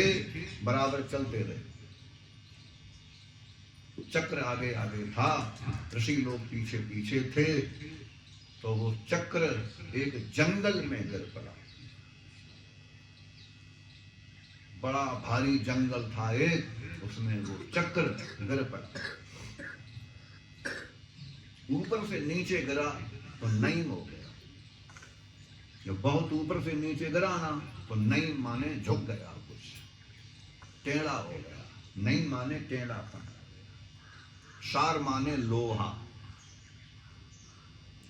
बराबर चलते रहे। चक्र आगे आगे था, ऋषि लोग पीछे पीछे थे। तो वो चक्र एक जंगल में गिर पड़ा। बड़ा भारी जंगल था एक, उसमें वो चक्र गिर पड़ा। ऊपर से नीचे गिरा तो नईम हो गया। जब बहुत ऊपर से नीचे गिरा ना तो नईम माने झुक गया, कुछ टेढ़ा हो गया। नईम माने टेढ़ापन, सार माने लोहा।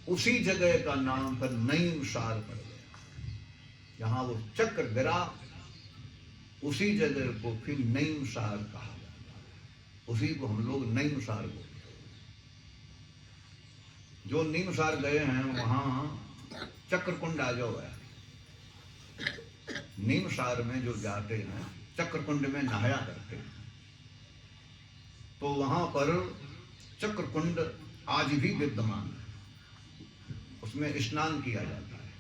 उसी जगह का नाम पर नईम सार पड़ गया। जहां वो चक्र गिरा उसी जगह को फिर नईम सार कहा जाता। उसी को हम लोग नईम सार बोलते। जो नीम सार गए हैं वहां चक्रकुंड आ जाओ है। नीम सार में जो जाते हैं चक्रकुंड में नहाया करते हैं, तो वहां पर चक्रकुंड आज भी विद्यमान है, उसमें स्नान किया जाता है।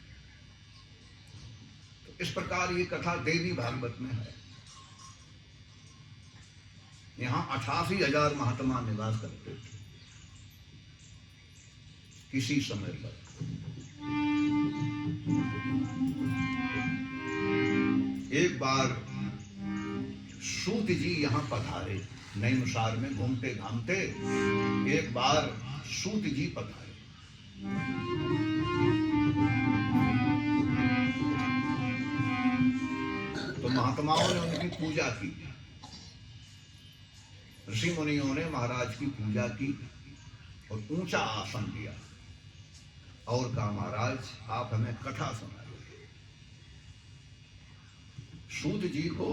तो इस प्रकार ये कथा देवी भागवत में है। यहाँ 88,000 महात्मा निवास करते थे किसी समय पर। एक बार सूत जी यहाँ पधारे, नैमिषार में घूमते घामते एक बार सूत जी पधारे। तो महात्माओं ने उनकी पूजा की, ऋषि मुनियों ने महाराज की पूजा की और ऊंचा आसन दिया और कहा, महाराज आप हमें कथा सुनाइए। सूत जी को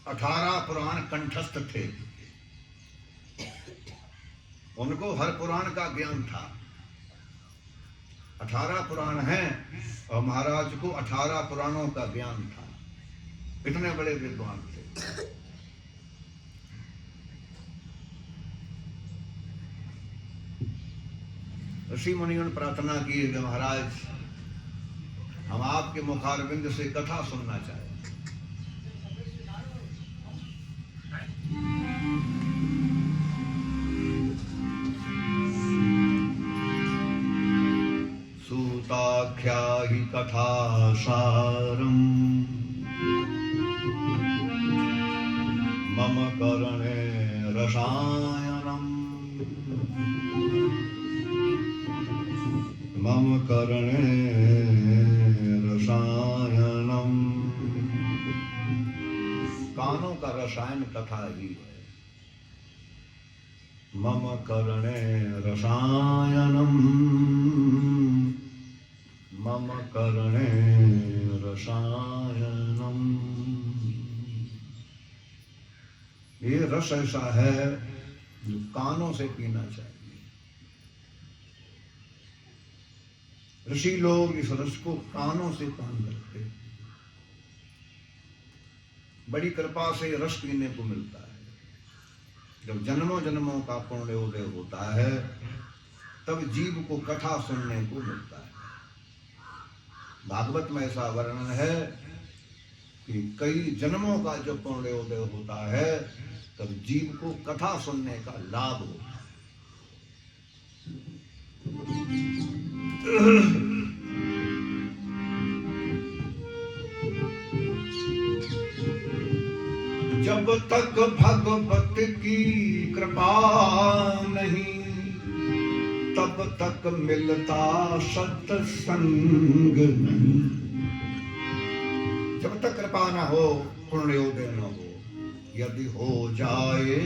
18 पुराण कंठस्थ थे, उनको हर पुराण का ज्ञान था। 18 पुराण हैं और महाराज को 18 पुराणों का ज्ञान था। इतने बड़े विद्वान थे। ऋषि मुनियों ने प्रार्थना की कि महाराज हम आपके मुखारविंद से कथा सुनना चाहें। सूताख्या हि कथा सारम् मम कर्णे रसायनम् मम कर्णे रसायनम्। कानों का रसायन कथा ही है। मम कर्णे रसायनम् मम कर्णे रसायनम्। ये रस ऐसा है जो कानों से पीना चाहिए। ऋषि लोग इस रस को कानों से पान करते हैं। बड़ी कृपा से रस पीने को मिलता है। जब जन्मों जन्मों का पुण्योदय होता है तब जीव को कथा सुनने को मिलता है। भागवत में ऐसा वर्णन है कि कई जन्मों का जब पुण्योदय होता है तब जीव को कथा सुनने का लाभ होता है। जब तक भगवत की कृपा नहीं तब तक मिलता सत्संग नहीं। जब तक कृपा न हो, पुण्योदय न हो, यदि हो जाए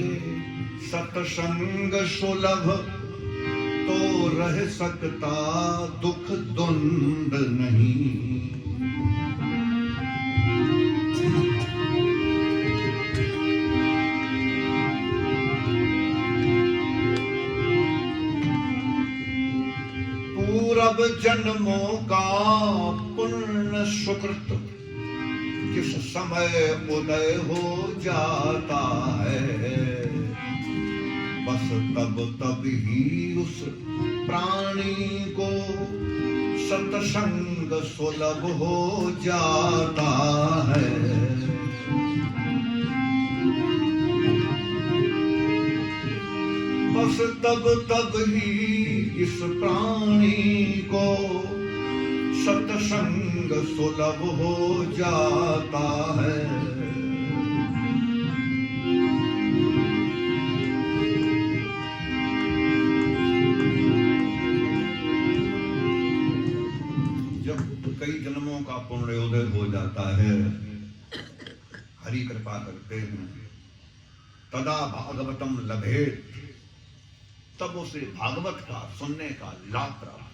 सत्संग सुलभ तो रह सकता दुख द्वंद नहीं। पूर्व जन्मों का पुण्य सुकृत जिस समय उदय हो जाता है बस तब ही उस प्राणी को सत्संग सुलभ हो जाता है। बस तब ही इस प्राणी को सत्संग सुलभ हो जाता है। जब कई जन्मों का पुण्योदय हो जाता है, हरि कृपा करते हैं, तदा भागवतम लभेत, तब उसे भागवत का सुनने का लाभ प्राप्त।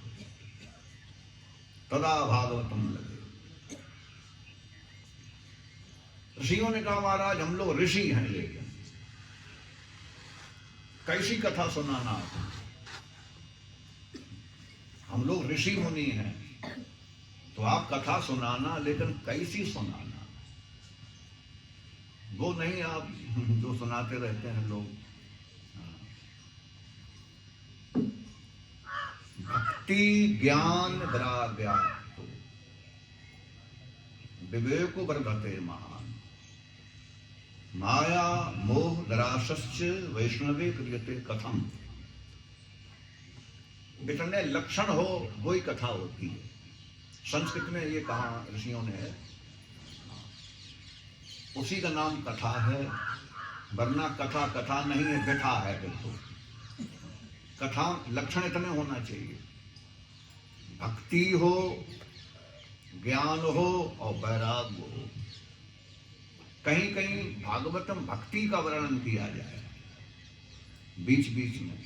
तदा भागवतम लभेत। ऋषियों ने कहा, महाराज हम लोग ऋषि हैं, लेकिन कैसी कथा सुनाना? हम लोग ऋषि मुनि हैं, तो आप कथा सुनाना, लेकिन कैसी सुनाना? वो नहीं आप जो सुनाते रहते हैं लोग। भक्ति ज्ञान वैराग्य विवेक वर्धते महान, माया मोह निराशश्च वैष्णवे क्रियते कथम। इतने लक्षण हो वही कथा होती है। संस्कृत में ये कहा ऋषियों ने है, उसी का नाम कथा है, वरना कथा कथा नहीं है, व्यथा है। बिल्कुल कथा लक्षण इतने होना चाहिए, भक्ति हो, ज्ञान हो और वैराग्य हो। कहीं कहीं भागवतम भक्ति का वर्णन किया जाए बीच बीच में,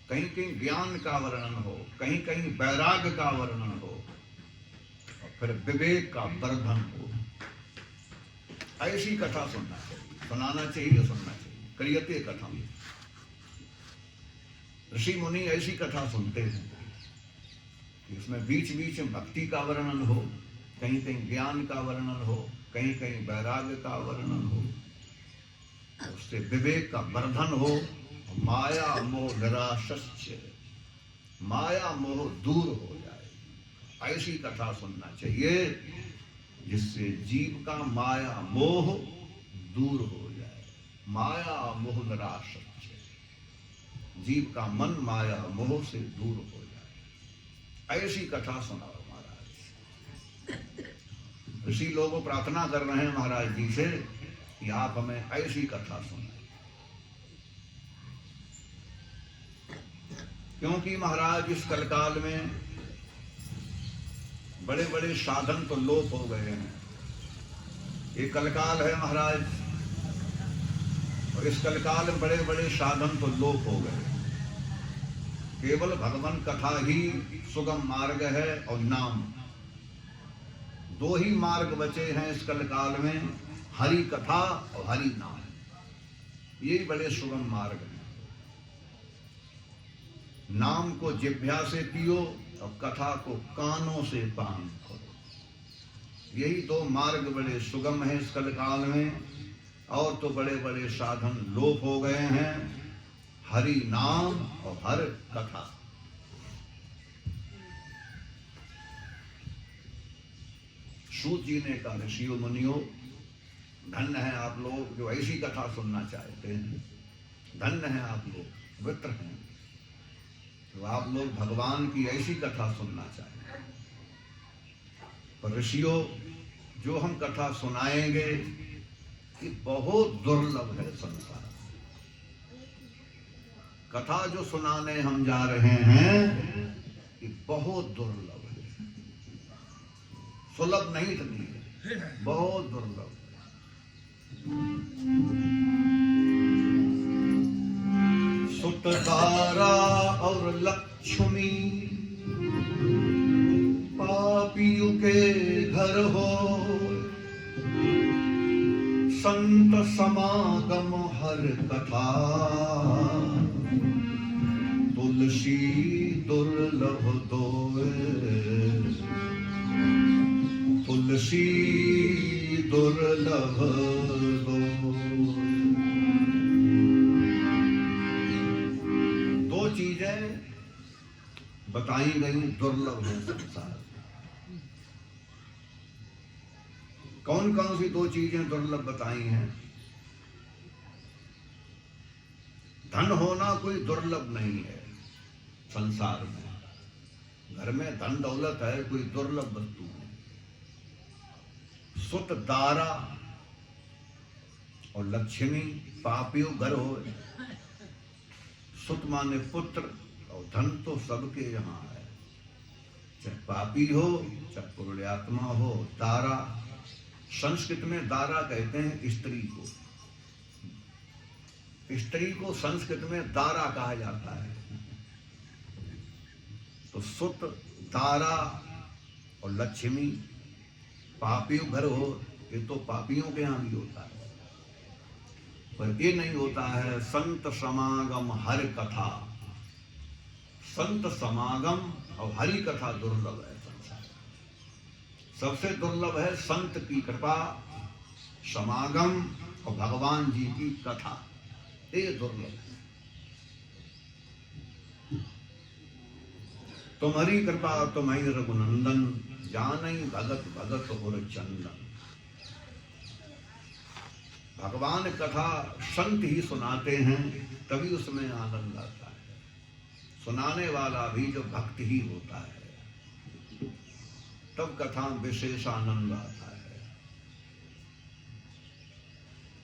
कहीं कहीं ज्ञान का वर्णन हो, कहीं कहीं वैराग्य का वर्णन हो, और फिर विवेक का वर्धन हो। ऐसी कथा सुनना चाहिए, सुनाना चाहिए, सुनना चाहिए। क्रियते कथम, ऋषि मुनि ऐसी कथा सुनते हैं, इसमें बीच बीच में भक्ति का वर्णन हो, कहीं कहीं ज्ञान का वर्णन हो, कहीं कहीं वैराग्य का वर्णन हो, उससे विवेक का वर्धन हो, माया मोह निराशस्य, माया मोह दूर हो जाए। ऐसी कथा सुनना चाहिए जिससे जीव का माया मोह दूर हो जाए। माया मोह निराशस्य, जीव का मन माया मोह से दूर हो जाए। ऐसी कथा सुनाओ महाराज। ऋषि लोग प्रार्थना कर रहे हैं महाराज जी से कि आप हमें ऐसी कथा सुनाएं, क्योंकि महाराज इस कलकाल में बड़े बड़े साधन तो लोप हो गए हैं। ये कलकाल है महाराज, और इस कलकाल में बड़े बड़े साधन तो लोप हो गए। केवल भगवान कथा ही सुगम मार्ग है, और नाम। दो ही मार्ग बचे हैं इस कलकाल में, हरि कथा और हरि नाम। यही बड़े सुगम मार्ग हैं। नाम को जिह्वा से पियो और कथा को कानों से पान करो। यही दो मार्ग बड़े सुगम हैं इस कलकाल में, और तो बड़े बड़े साधन लोप हो गए हैं, हरि नाम और हर कथा। सूत जी ने कहा, ऋषियों मुनियों, धन्य है आप लोग जो ऐसी कथा सुनना चाहते हैं, धन्य है आप लोग, पवित्र हैं तो आप लोग भगवान की ऐसी कथा सुनना चाहिए। पर ऋषियों, जो हम कथा सुनाएंगे कि बहुत दुर्लभ है संसार। कथा जो सुनाने हम जा रहे हैं कि बहुत दुर्लभ है, सुलभ नहीं तो नहीं है, बहुत दुर्लभ। सुततारा और लक्ष्मी पापियों के घर हो, संत समागम हर कथा, तुलसी दुर्लभ दोए, तुलसी दुर्लभ दोए। दो चीजें बताई गई दुर्लभ है संसार। कौन कौन सी दो चीजें दुर्लभ बताई हैं? धन होना कोई दुर्लभ नहीं है संसार में। घर में धन दौलत है, कोई दुर्लभ वस्तु नहीं। सुत दारा और लक्ष्मी पापियों घर हो। सुत माने पुत्र, और धन तो सबके यहाँ है, चाहे पापी हो चाहे पुण्यात्मा हो। दारा, संस्कृत में दारा कहते हैं स्त्री को। स्त्री को संस्कृत में दारा कहा जाता है। तो सुत, दारा और लक्ष्मी पापियों घर हो, ये तो पापियों के यहाँ भी होता है, पर ये नहीं होता है संत समागम हर कथा। संत समागम और हरि कथा दुर्लभ है संसार। सबसे दुर्लभ है संत की कृपा, समागम और भगवान जी की कथा, ये दुर्लभ है। तुम्हारी कृपा तुम्हारी रघुनंदन, जानई भगत भगत और चंदन। भगवान कथा संत ही सुनाते हैं, तभी उसमें आनंद आता है। सुनाने वाला भी जो भक्त ही होता है, तब कथा में विशेष आनंद आता है।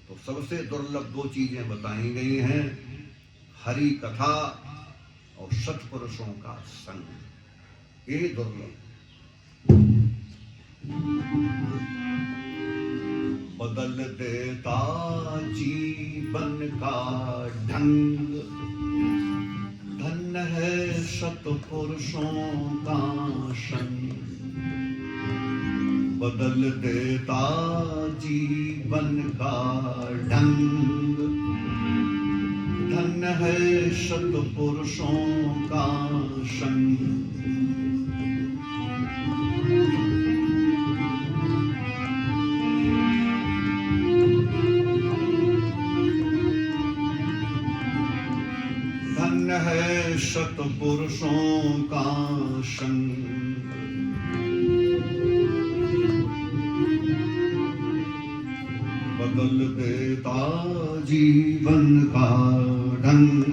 तो सबसे दुर्लभ दो चीजें बताई गई हैं, हरि कथा और सत्पुरुषों का संग। ये दुर्लभ। बदल देता जीवन का ढंग, धन्य है सत्पुरुषों का संग। बदल देता जीवन का ढंग, धन्य है सत्पुरुषों का संग। धन्य है सत्पुरुषों का संग। बदल देता जीवन का ढंग,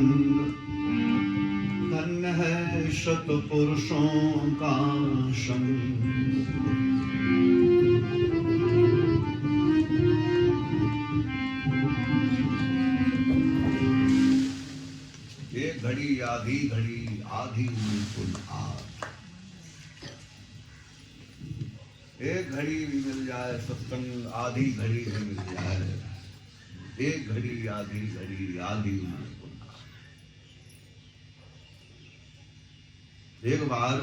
धन्य है सत्पुरुषों का संग। एक घड़ी आधी घड़ी, आधी बिल्कुल आध। एक घड़ी भी मिल जाए सत्संग, आधी घड़ी भी मिल जाए। एक घड़ी आधी घड़ी, आधी बिल्कुल आध। एक बार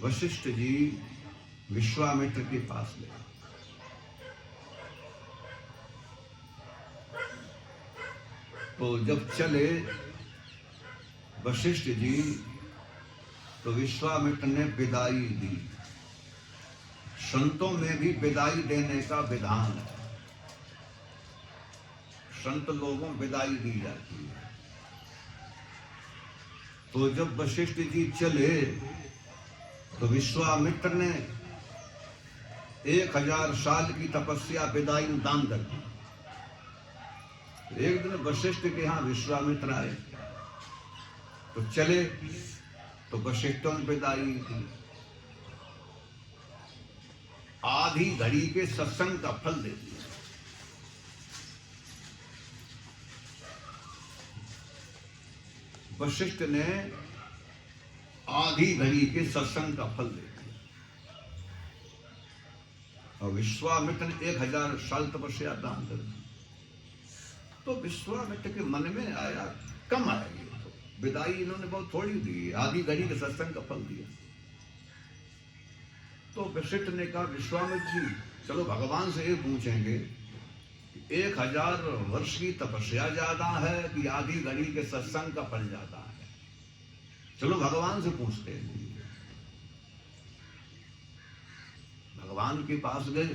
वशिष्ठ जी विश्वामित्र के पास गए। तो जब चले वशिष्ठ जी, तो विश्वामित्र ने विदाई दी। संतों में भी विदाई देने का विधान है। संत लोगों विदाई दी जाती है। तो जब वशिष्ठ जी चले, तो विश्वामित्र ने 1000 साल की तपस्या विदाई में दान कर दी। एक दिन वशिष्ठ के यहाँ विश्वामित्र आए, तो चले, तो वशिष्ठों ने विदाई दी। आधी घड़ी के सत्संग का फल दे दिया। वशिष्ठ ने आधी घड़ी के सत्संग का फल दे दिया। और विश्वामित्र ने 1000 साल तपस्या दान कर दी। तो विश्वामित्र के मन में आया, कम आएगी तो विदाई इन्होंने बहुत थोड़ी दी, आधी घड़ी के सत्संग का फल दिया। तो वशिष्ठ ने कहा, विश्वामित्र जी चलो भगवान से ये पूछेंगे कि 1000 वर्ष की तपस्या ज्यादा है कि आधी घड़ी के सत्संग का फल ज्यादा है। चलो भगवान से पूछते हैं। भगवान के पास गए।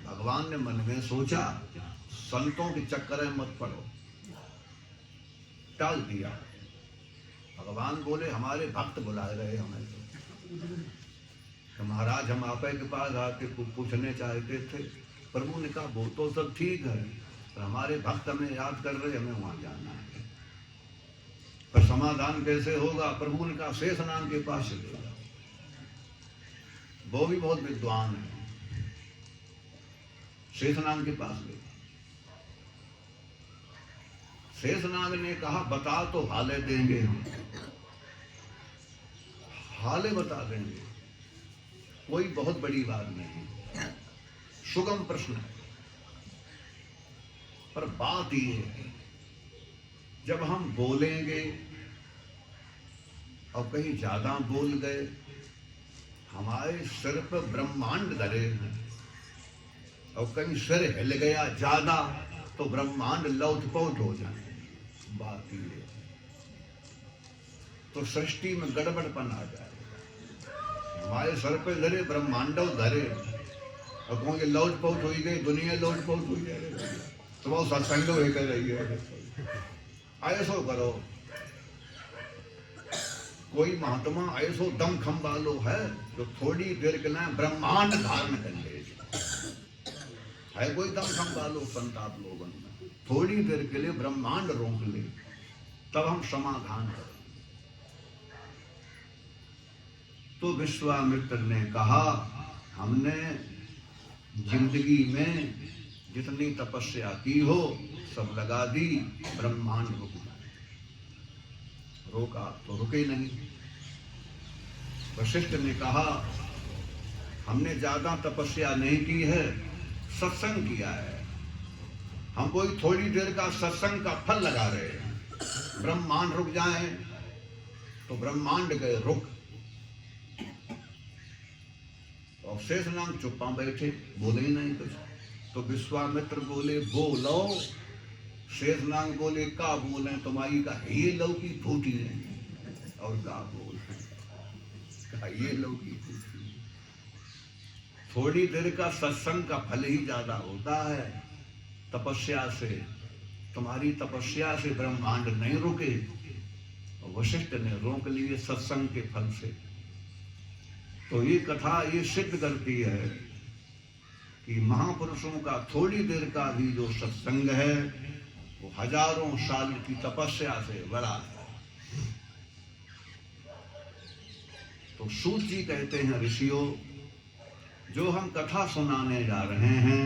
भगवान ने मन में सोचा, संतों के चक्कर में मत पड़ो, टाल दिया। भगवान बोले, हमारे भक्त बुला रहे हमें, तो महाराज हम आप के पास आके पूछने चाहते थे। प्रभु ने कहा, वो तो सब ठीक है, पर हमारे भक्त हमें याद कर रहे, हमें वहां जाना है। पर समाधान कैसे होगा? प्रभु ने कहा, शेषनाग के पास चलेगा, वो भी बहुत विद्वान है। शेषनाग के पास गए। शेषनाग ने कहा, बता तो हाले देंगे हम, हाले बता देंगे, कोई बहुत बड़ी बात नहीं, सुगम प्रश्न है। पर बात ये है, जब हम बोलेंगे और कहीं ज्यादा बोल गए, हमारे सिर पर ब्रह्मांड धरे हैं, और कहीं सिर हिल गया ज्यादा तो ब्रह्मांड लौटपोट हो जाए। बात ये तो सृष्टि में गड़बड़पन आ जाए। हमारे सर पे धरे ब्रह्मांडों धरे और कहोगे लौटपोट हो गई, दुनिया लौटपोट हो जाए, तो बहुत सत्संग कर रही है। ऐसो करो, कोई महात्मा ऐसो दम खम वालो है जो थोड़ी देर के लिए ब्रह्मांड धारण कर ले। है कोई दम खम वालो संत आप लोगों में, थोड़ी देर के लिए ब्रह्मांड रोक ले तब हम समाधान करें। तो विश्वामित्र ने कहा हमने जिंदगी में जितनी तपस्या की हो सब लगा दी, ब्रह्मांड रुक जाए। रोका तो रुके नहीं। वशिष्ठ ने कहा हमने ज्यादा तपस्या नहीं की है, सत्संग किया है। हम कोई थोड़ी देर का सत्संग का फल लगा रहे हैं। ब्रह्मांड रुक जाए तो ब्रह्मांड गए रुक। और शेषनाग चुप्पा बैठे, बोले ही नहीं कुछ। तो विश्वामित्र बोले बोलो। शेषनाग बोले का बोले, तुम्हारी का ये लौकी फूटी है। और का बोल का ये लौकी फूटी। थोड़ी देर का सत्संग का फल ही ज्यादा होता है तपस्या से। तुम्हारी तपस्या से ब्रह्मांड नहीं रुके। वशिष्ठ ने रोक लिए सत्संग के फल से। तो ये कथा ये सिद्ध करती है कि महापुरुषों का थोड़ी देर का भी जो सत्संग है वो हजारों साल की तपस्या से बड़ा है। तो सूत जी कहते हैं ऋषियों, जो हम कथा सुनाने जा रहे हैं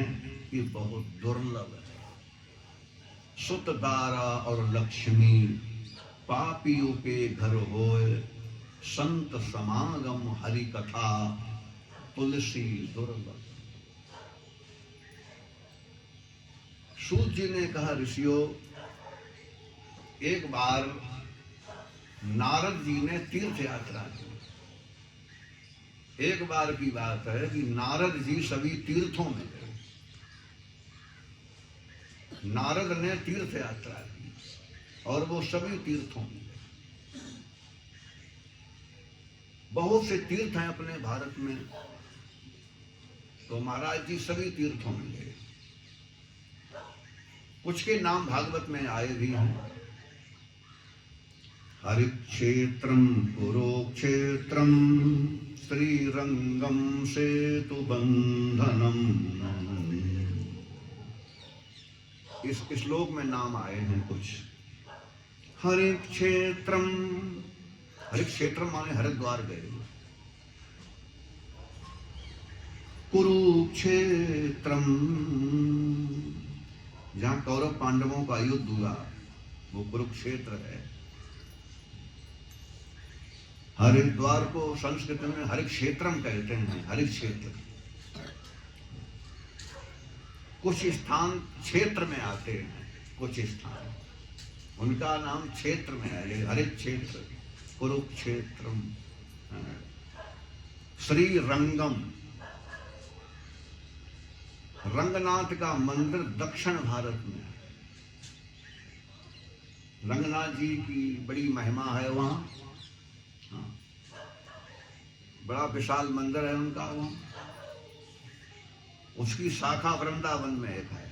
ये बहुत दुर्लभ है। सुत दारा और लक्ष्मी पापियों के घर होए, संत समागम हरि कथा तुलसी दुर्लभ। सूत जी ने कहा ऋषियों, एक बार नारद जी ने तीर्थ यात्रा की। एक बार की बात है कि नारद जी सभी तीर्थों में गए। नारद ने तीर्थ यात्रा की और वो सभी तीर्थों में गए। बहुत से तीर्थ हैं अपने भारत में, तो महाराज जी सभी तीर्थों में गए। कुछ के नाम भागवत में आए भी हैं। हरिक्षेत्रम कुरुक्षेत्रम श्रीरंगम सेतु बंधनम। इस श्लोक में नाम आए हैं कुछ। हरिक्षेत्रम, हरिक्षेत्रम माने हरिद्वार गए। कुरुक्षेत्रम, जहां कौरव पांडवों का युद्ध हुआ वो कुरुक्षेत्र है। हरिद्वार को संस्कृत में हरिक्षेत्रम कहते हैं। हरिक्षेत्र कुछ स्थान क्षेत्र में आते हैं, कुछ स्थान उनका नाम क्षेत्र में है। हरिक्षेत्र, कुरुक्षेत्रम, श्री रंगम। रंगनाथ का मंदिर दक्षिण भारत में है। रंगनाथ जी की बड़ी महिमा है वहां। बड़ा विशाल मंदिर है उनका वहां। उसकी शाखा वृंदावन में एक है।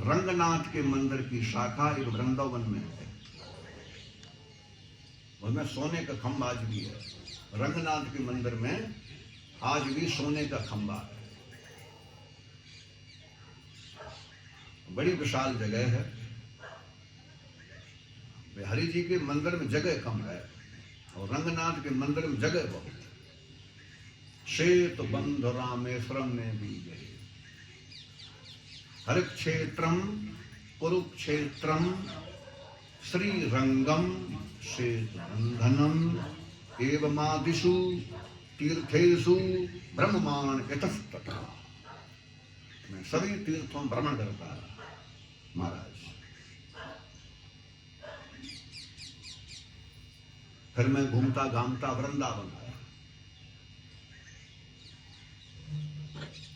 रंगनाथ के मंदिर की शाखा एक वृंदावन में है। उसमें सोने का खंभा आज भी है। रंगनाथ के मंदिर में आज भी सोने का खंभा है। बड़ी विशाल जगह है। हरि जी के मंदिर में जगह कम है और रंगनाथ के मंदिर में जगह बहुत। श्वेत बंध रामेश्वरम में भी गए। हरिक्षेत्रम कुरुक्षेत्रम श्रीरंगम श्वेत बंधनम एवमादिषु तीर्थेषु ब्रह्माण यतस्तथा। मैं सभी तीर्थों भ्रमण करता महाराज। फिर मैं घूमता घामता वृंदावन आया।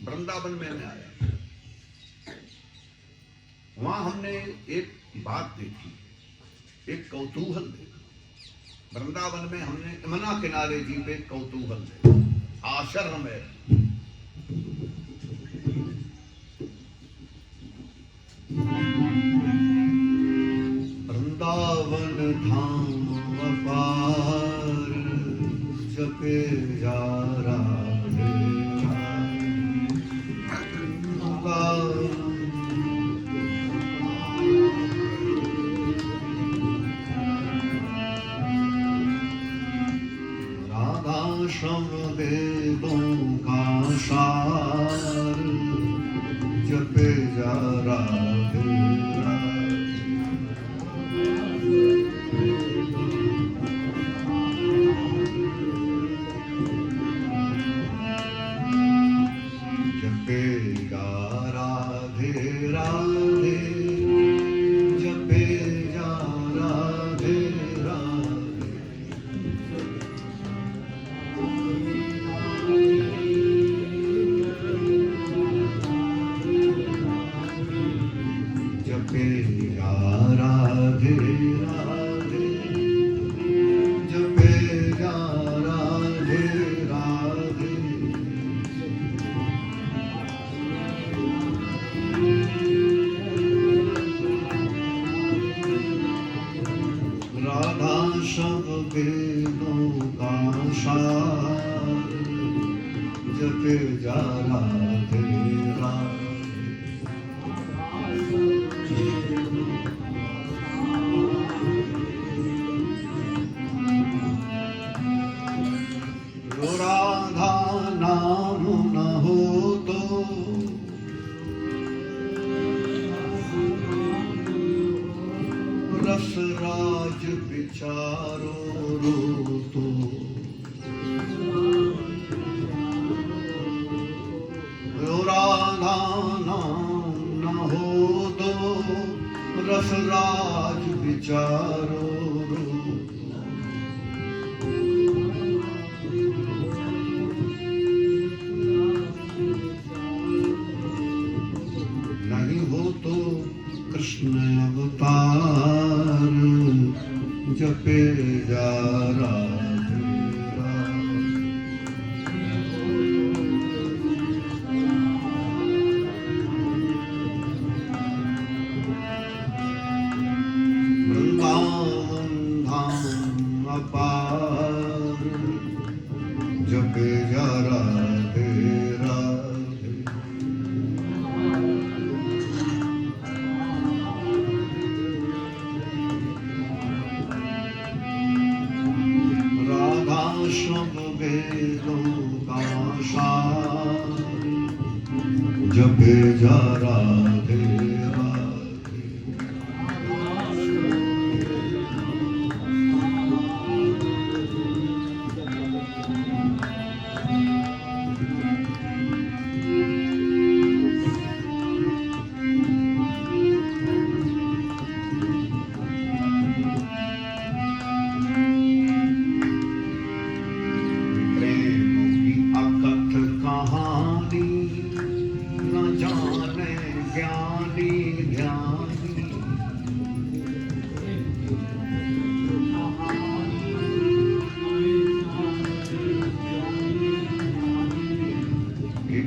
वृंदावन में मैं आया। वहां हमने एक बात देखी, एक कौतूहल देखा। वृंदावन में हमने यमुना किनारे जी पे कौतूहल देखा। आश्रम है। वृंदावन धाम जपे जा राधे राधा श्रम वेदों का सार जपे जा राधे जपे जा राधे राधे जपे जा राधे राधे जपे जा राधे राधे जपे जा राधे राधे राधा सब वेदों का सार जपे जा राधे राधे जो राधा नाम न हो तो रसराज विचारो रो तो जो राधा नाम न हो तो रसराज विचारो रो नहीं हो तो कृष्ण अवतार जपे जा राधे राधे वृंदावन धाम अपार जपे जा राधे राधे सब वेदों का सार जपे जा राधे राधे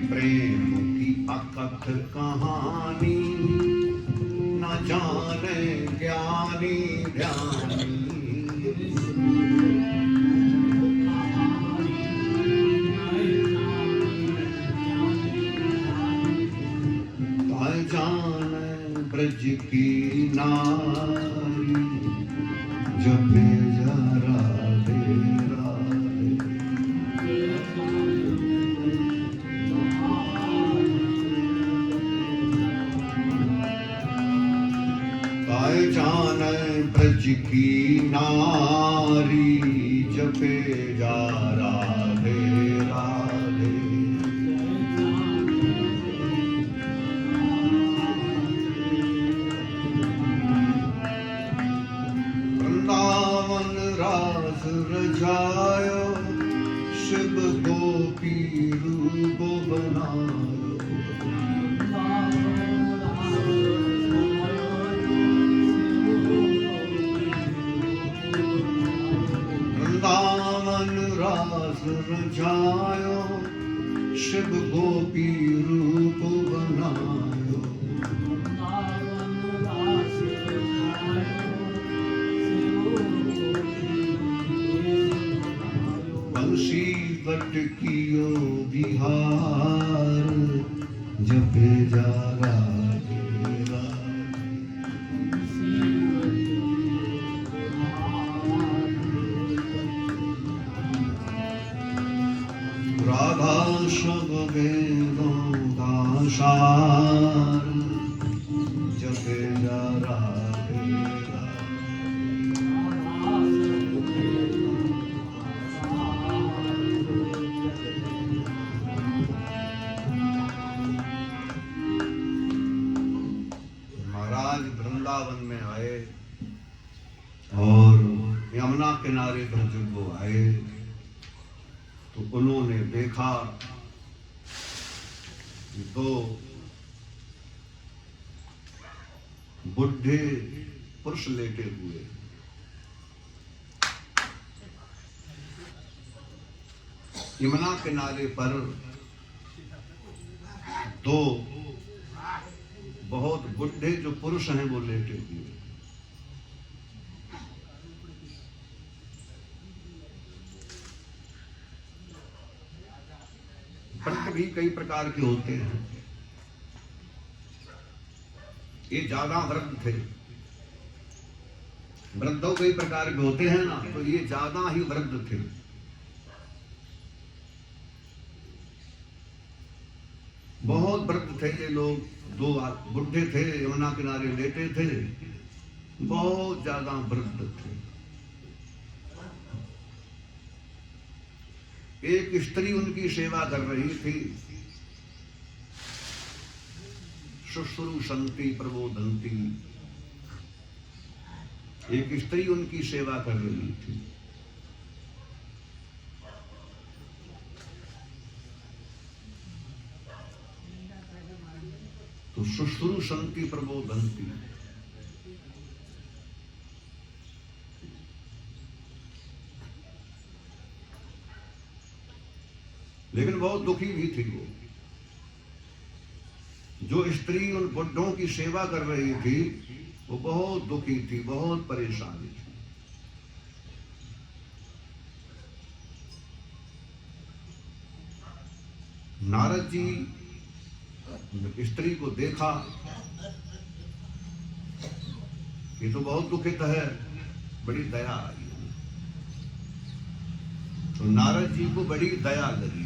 प्रेम की अकथ कहानी न जाने ज्ञानी ध्यानी जाने ब्रज की नारी जपे जा राधे राधे जाने ब्रज की नारी जपे जा राधे राधे वृंदावन रास रचायो शिव गोपी रूप बनायो रास रचायो शिव गोपी रूप बनायो बंसी कियो बिहार जपे जा राधे राधा सब वेदों का सार जपे जा राधे महाराज वृंदावन में आए और यमुना किनारे पर जब वो आए तो उन्होंने देखा कि दो बुढ़े पुरुष लेटे हुए, यमुना किनारे पर दो बहुत बुढ़े जो पुरुष हैं वो लेटे हुए। व्रत भी कई प्रकार के होते हैं। ये ज्यादा व्रत थे। व्रत तो कई प्रकार के होते हैं ना, तो ये ज्यादा ही व्रत थे। बहुत व्रत थे ये लोग। दो बुढ़े थे, यमुना किनारे लेटे थे, बहुत ज्यादा व्रत थे। एक स्त्री उनकी सेवा कर रही थी। शुश्रूषन्ति प्रबोधन्ति, एक स्त्री उनकी सेवा कर रही थी। तो शुश्रूषन्ति प्रबोधन्ति, लेकिन बहुत दुखी भी थी वो। जो स्त्री उन बुढ़ों की सेवा कर रही थी वो बहुत दुखी थी, बहुत परेशान थी। नारद जी स्त्री को देखा, ये तो बहुत दुखित है, बड़ी दया आई। तो नारद जी को बड़ी दया लगी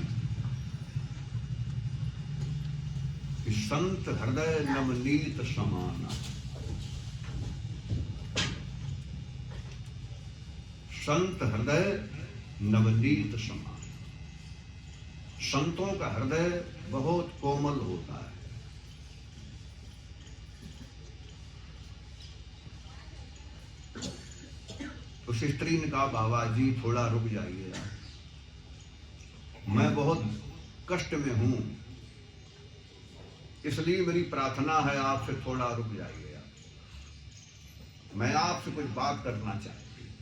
कि संत हृदय नवनीत समाना, संत हृदय नवनीत समान। संतों का हृदय बहुत कोमल होता है। उस स्त्री ने कहा, बाबा जी थोड़ा रुक जाइएगा, मैं बहुत कष्ट में हूं, इसलिए मेरी प्रार्थना है आपसे थोड़ा रुक जाइएगा, मैं आपसे कुछ बात करना चाहती हूं।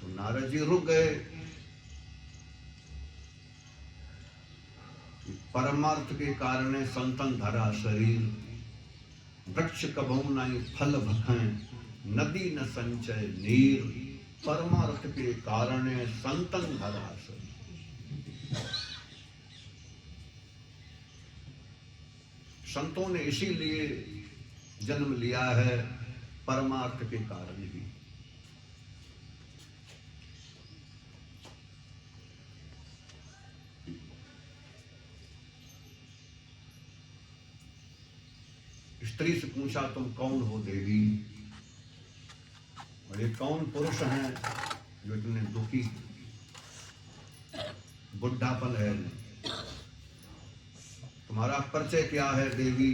तो नारद जी रुक गए। परमार्थ के कारण संतन धरा शरीर, वृक्ष कबहु नहीं फल भखें, नदी न संचय नीर। परमार्थ के कारण संतन धरा शरीर। संतों ने इसीलिए जन्म लिया है, परमार्थ के कारण ही। स्त्री से पूछा, तुम कौन हो देवी, और ये कौन पुरुष हैं जो इतने दुखी, बुढ़ापन है, तुम्हारा परिचय क्या है देवी,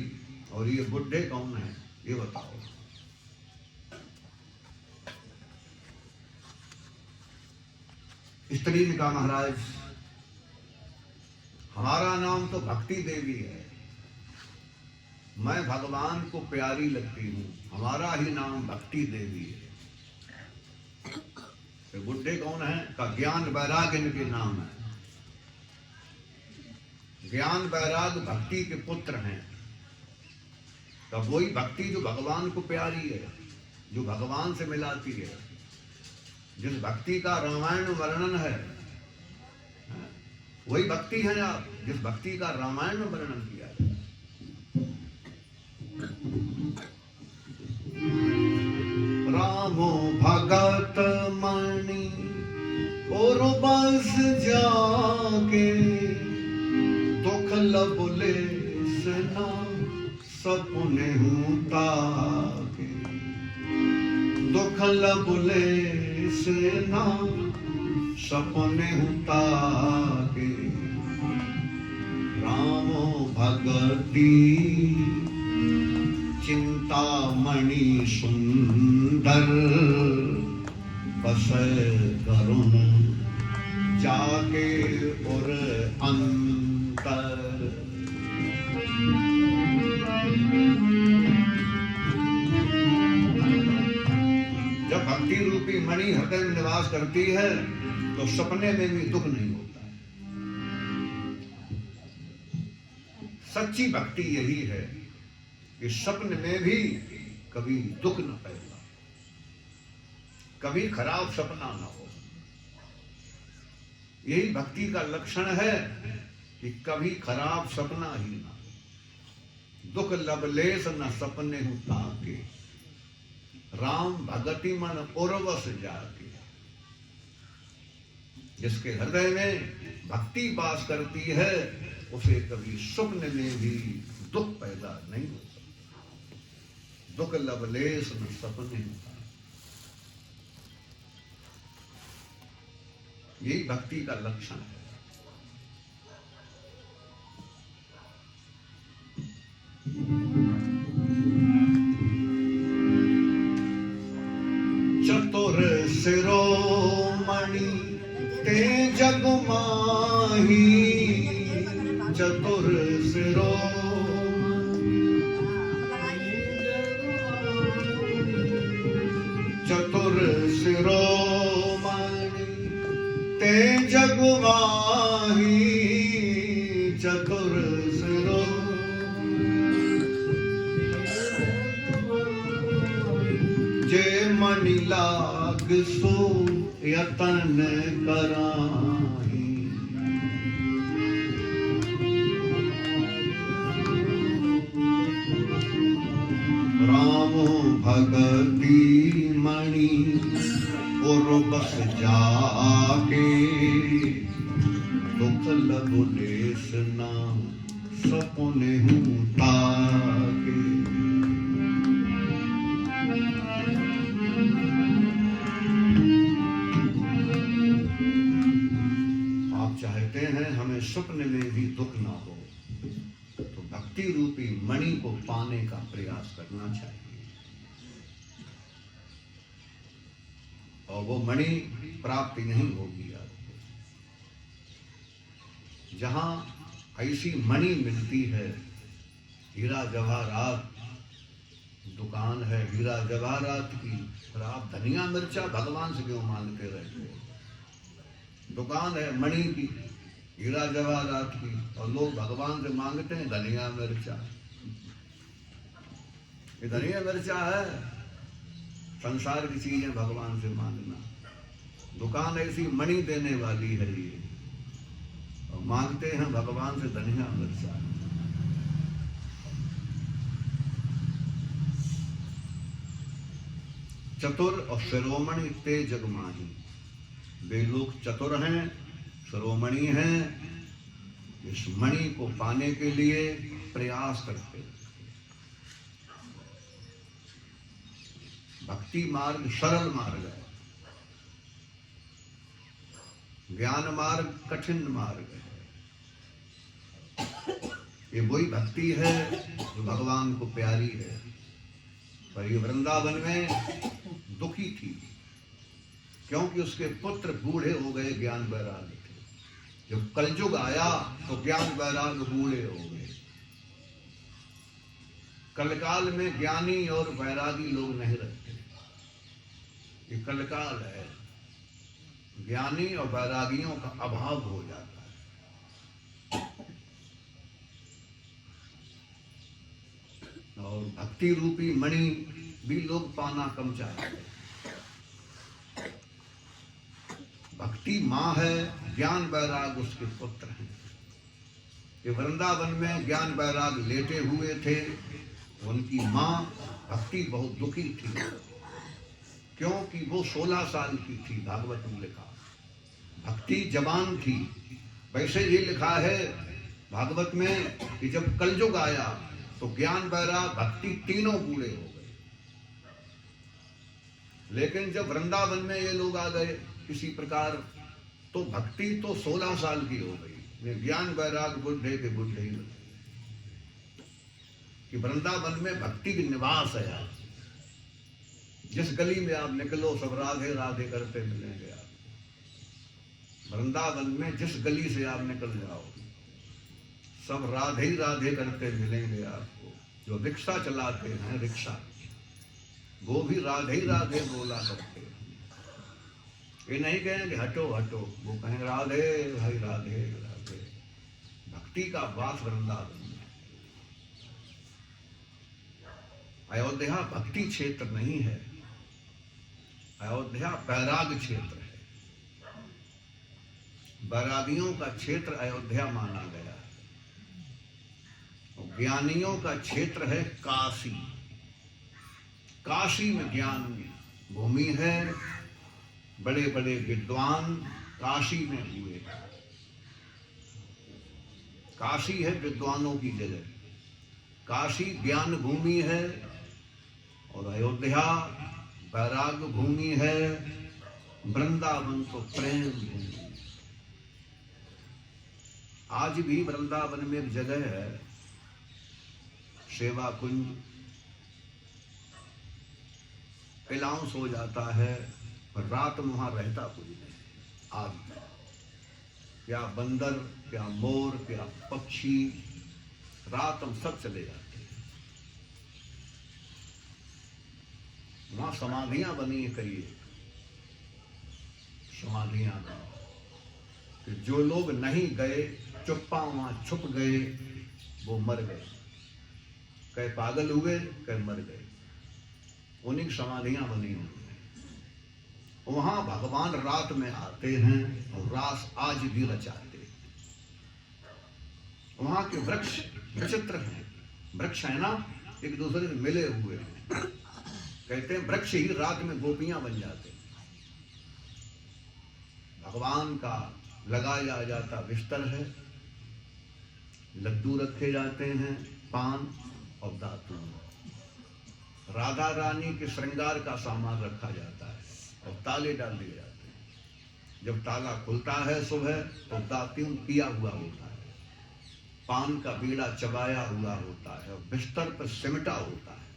और ये बुढ़े कौन हैं ये बताओ। स्त्री ने कहा, महाराज हमारा नाम तो भक्ति देवी है, मैं भगवान को प्यारी लगती हूँ, हमारा ही नाम भक्ति देवी है। तो बुढ़े कौन है? का ज्ञान वैराग इनके नाम है। ज्ञान वैराग भक्ति के पुत्र हैं। तो वही भक्ति जो भगवान को प्यारी है, जो भगवान से मिलाती है। जिस भक्ति का रामायण में वर्णन है, वही भक्ति है आप, जिस भक्ति का रामायण में वर्णन किया है। रामो भगत मणि और बस जाके, दुख लबुले सना सपने ताके, दुख लबुले सना सपने ताके, रामो भगती चिंतामणि सुंदर, बस करुण जाके और अंतर। जब भक्ति रूपी मणि हृदय में निवास करती है तो सपने में भी दुख नहीं होता। सच्ची भक्ति यही है कि सपने में भी कभी दुख न पैदा, कभी खराब सपना न हो। यही भक्ति का लक्षण है कि कभी खराब सपना ही ना हो। दुख लबलेस न सपने हूं ताके, राम भगति मन उर्वश जाके। जिसके हृदय में भक्ति वास करती है उसे कभी स्वप्न में भी दुख पैदा नहीं होता। दुख लबलेस न सपने हूं, यही भक्ति का लक्षण है। चतुर शिरोमणि ते जग माही, चतुर शिरो चतुर शिरोमणि ते जग माही, चतुर शिरो जे मणि लाग सो यतन कराही, रामो भगति मणि और बस जाके, दुख लबुलेस नाम सपने हूं ताके। आप चाहते हैं हमें स्वप्न में भी दुख ना हो, तो भक्ति रूपी मणि को पाने का प्रयास करना चाहिए। और वो मणि प्राप्ति नहीं होगी आपको। जहां ऐसी मणि मिलती है, हीरा जवाहरात दुकान है हीरा जवाहरात की, और आप धनिया मिर्चा भगवान से क्यों मांगते रहते हो? दुकान है मणि की, हीरा जवाहरात की, और लोग भगवान से मांगते हैं धनिया मिर्चा। ये धनिया मिर्चा है, संसार की चीजें भगवान से मांगना। दुकान ऐसी मणि देने वाली है ये, और मांगते हैं भगवान से धनिया मिर्चा। चतुर और शिरोमणि ते जग माही, वे लोग चतुर हैं, शिरोमणि हैं, इस मणि को पाने के लिए प्रयास करते हैं। भक्ति मार्ग सरल मार्ग है, ज्ञान मार्ग कठिन मार्ग है। ये वही भक्ति है जो भगवान को प्यारी है। पर ये वृंदावन में दुखी थी क्योंकि उसके पुत्र बूढ़े हो गए, ज्ञान वैराग्य थे। जब कलयुग आया तो ज्ञान वैराग्य बूढ़े हो गए। कलकाल में ज्ञानी और वैरागी लोग नहीं रहते। ये कलकाल है, ज्ञानी और वैरागियों का अभाव हो जाता है। और भक्ति रूपी मणि भी लोग पाना कम चाहते हैं। भक्ति माँ है, ज्ञान वैराग उसके पुत्र हैं। कि वृंदावन में ज्ञान वैराग लेटे हुए थे, उनकी माँ भक्ति बहुत दुखी थी, क्योंकि वो 16 साल की थी। भागवत में लिखा भक्ति जवान थी। वैसे ये लिखा है भागवत में कि जब कलयुग आया तो ज्ञान वैराग भक्ति तीनों बूढ़े हो गए। लेकिन जब वृंदावन में ये लोग आ गए किसी प्रकार, तो भक्ति तो 16 साल की हो गई। ज्ञान वैराग बुढ़े के बुढ़े ही बने। कि वृंदावन में भक्ति की निवास है। यार जिस गली में आप निकलो सब राधे राधे करते मिलेंगे। आप वृंदावन में जिस गली से आप निकल जाओ सब राधे ही राधे करते मिलेंगे आपको। जो रिक्शा चलाते हैं, रिक्शा, वो भी राधे ही राधे बोला करते हैं। ये नहीं कहेंगे हटो हटो, वो कहेंगे राधे भाई राधे राधे। भक्ति का वास वृंदावन में। अयोध्या भक्ति क्षेत्र नहीं है, अयोध्या वैराग क्षेत्र है। वैरागियों का क्षेत्र अयोध्या माना गया है। ज्ञानियों का क्षेत्र है काशी। काशी में ज्ञान भूमि है। बड़े बड़े विद्वान काशी में हुए। काशी है विद्वानों की जगह, काशी ज्ञान भूमि है, और अयोध्या वैराग भूमि है। वृंदावन तो प्रेम भूमि। आज भी वृंदावन में एक जगह है सेवा कुंज। अलाउंस हो जाता है पर रात में वहां रहता कोई नहीं। आज क्या बंदर, क्या मोर, क्या पक्षी, रात हम सब चले जाते हैं। वहां समाधियां बनी है कई समाधियां। कि जो लोग नहीं गए, चुप्पा वहां छुप गए, वो मर गए। कई पागल हुए, कई मर गए। उन्हीं समाधियां बनी हुई हैं। वहां भगवान रात में आते हैं और रास आज भी रचाते हैं। वहां के वृक्ष विचित्र हैं। वृक्ष है ना, एक दूसरे से मिले हुए हैं। कहते हैं वृक्ष ही रात में गोपियां बन जाते हैं। भगवान का लगाया जाता बिस्तर है, लड्डू रखे जाते हैं, पान और दातून। राधा रानी के श्रृंगार का सामान रखा जाता है और ताले डाल दिए जाते हैं। जब ताला खुलता है सुबह तो दातून पिया हुआ होता है, पान का बीड़ा चबाया हुआ होता है और बिस्तर पर सिमटा होता है,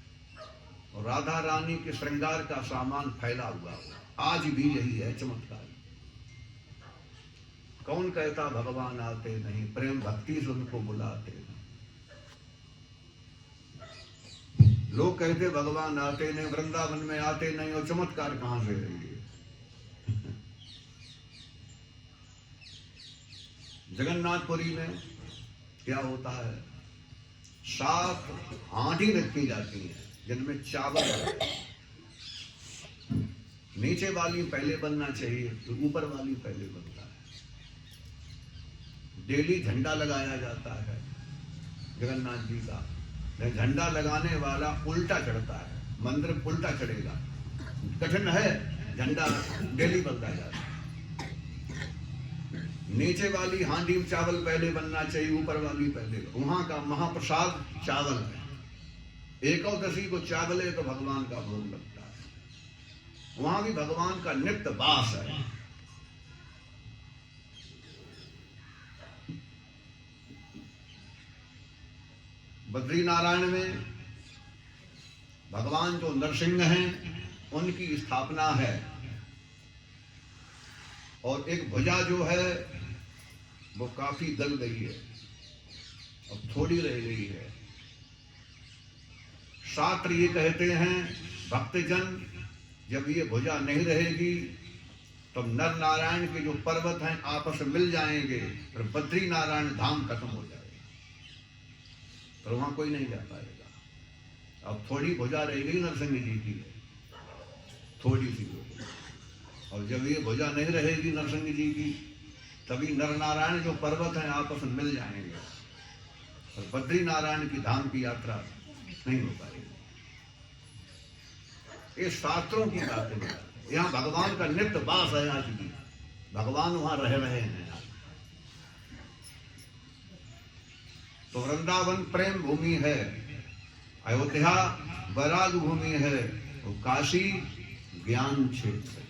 और राधा रानी के श्रृंगार का सामान फैला हुआ होता है। आज भी यही है चमत्कार। कौन कहता भगवान आते नहीं, प्रेम भक्ति से उनको बुलाते नहीं। लोग कहते भगवान आते नहीं, वृंदावन में आते नहीं, और चमत्कार कहां से रही है। जगन्नाथपुरी में क्या होता है, 7 हांडी रखी जाती है जिनमें चावल है। नीचे वाली पहले बनना चाहिए तो ऊपर वाली पहले बनता है। डेली झंडा लगाया जाता है जगन्नाथ जी का। झंडा लगाने वाला उल्टा चढ़ता है, मंदिर उल्टा चढ़ेगा, कठिन है। झंडा डेली बनता जाता है। नीचे वाली हांडी में चावल पहले बनना चाहिए, ऊपर वाली पहले। वहां का महाप्रसाद चावल है। एकादशी को चावले तो भगवान का भोग लगता है। वहां भी भगवान का नित्य वास है। बद्री नारायण में भगवान जो नरसिंह हैं उनकी स्थापना है, और एक भुजा जो है वो काफी गल गई है, अब थोड़ी रह गई है। शास्त्र ये कहते हैं भक्तजन जब ये भुजा नहीं रहेगी तो नर नारायण के जो पर्वत हैं आपस में मिल जाएंगे, फिर बद्री नारायण धाम खत्म हो जाएगा, पर वहां कोई नहीं जा पाएगा। अब थोड़ी भुजा रह गई नरसिंह जी की, थोड़ी सी। और जब ये भुजा नहीं रहेगी नरसिंह जी की, तभी नर नारायण जो पर्वत हैं आपस में मिल जाएंगे और बद्री नारायण की धाम की यात्रा नहीं हो पाएगी। ये शास्त्रों की बातें हैं। यहाँ भगवान का नित्य वास है आज भी, भगवान वहां रह रहे हैं। तो वृंदावन प्रेम भूमि है, अयोध्या वैराग भूमि है, तो काशी ज्ञान क्षेत्र है।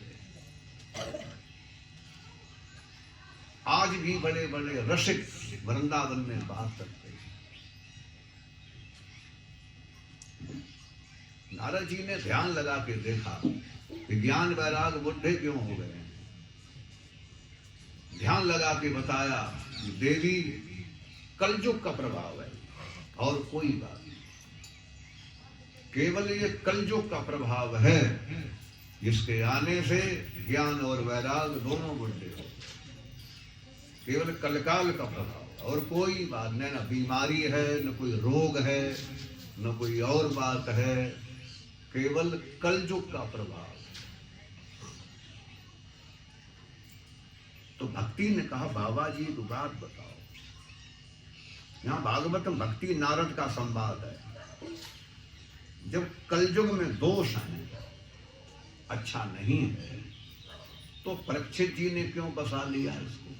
आज भी बड़े बड़े रसिक वृंदावन में बात करते हैं। नारद जी ने ध्यान लगा के देखा कि ज्ञान वैराग बुढ़े क्यों हो गए हैं। ध्यान लगा के बताया कि देवी कलयुग का प्रभाव है और कोई बात नहीं, केवल ये कलयुग का प्रभाव है, जिसके आने से ज्ञान और वैराग दोनों बुढ़े हो। केवल कलकाल का प्रभाव और कोई बात नहीं, न बीमारी है, न कोई रोग है, न कोई और बात है, केवल कलयुग का प्रभाव। तो भक्ति ने कहा बाबा जी एक बात बताओ, यहाँ भागवत भक्ति नारद का संवाद है। जब कलयुग में दोष है, अच्छा नहीं है, तो परीक्षित जी ने क्यों बसा लिया इसको?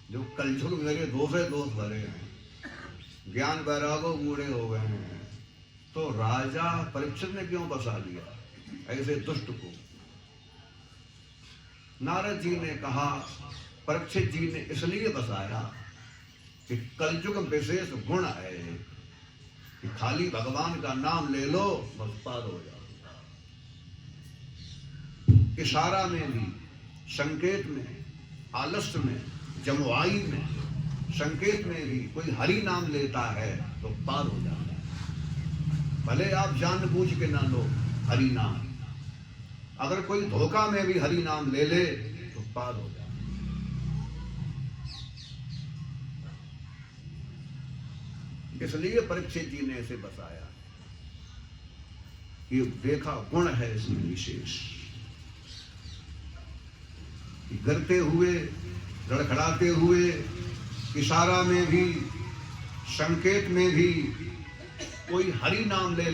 जो कलयुग मेरे दोष है, दोष भरे हैं, ज्ञान वैरागो बूढ़े हो गए हैं, तो राजा परीक्षित ने क्यों बसा लिया ऐसे दुष्ट को? नारद जी ने कहा परीक्षित जी ने इसलिए बसाया कि कलयुग विशेष गुण है कि खाली भगवान का नाम ले लो बस पार हो जाओ। इशारा में भी, संकेत में, आलस्य में, जमुआई में, संकेत में भी कोई हरि नाम लेता है तो पार हो जाता है। भले आप जानबूझ के ना लो हरि नाम, अगर कोई धोखा में भी हरि नाम ले ले तो पार हो जाता है। इसलिए परीक्षित जी ने इसे बताया कि देखा गुण है इसमें विशेष, गिरते हुए, लड़खड़ाते हुए, इशारा में भी, संकेत में भी कोई हरि नाम ले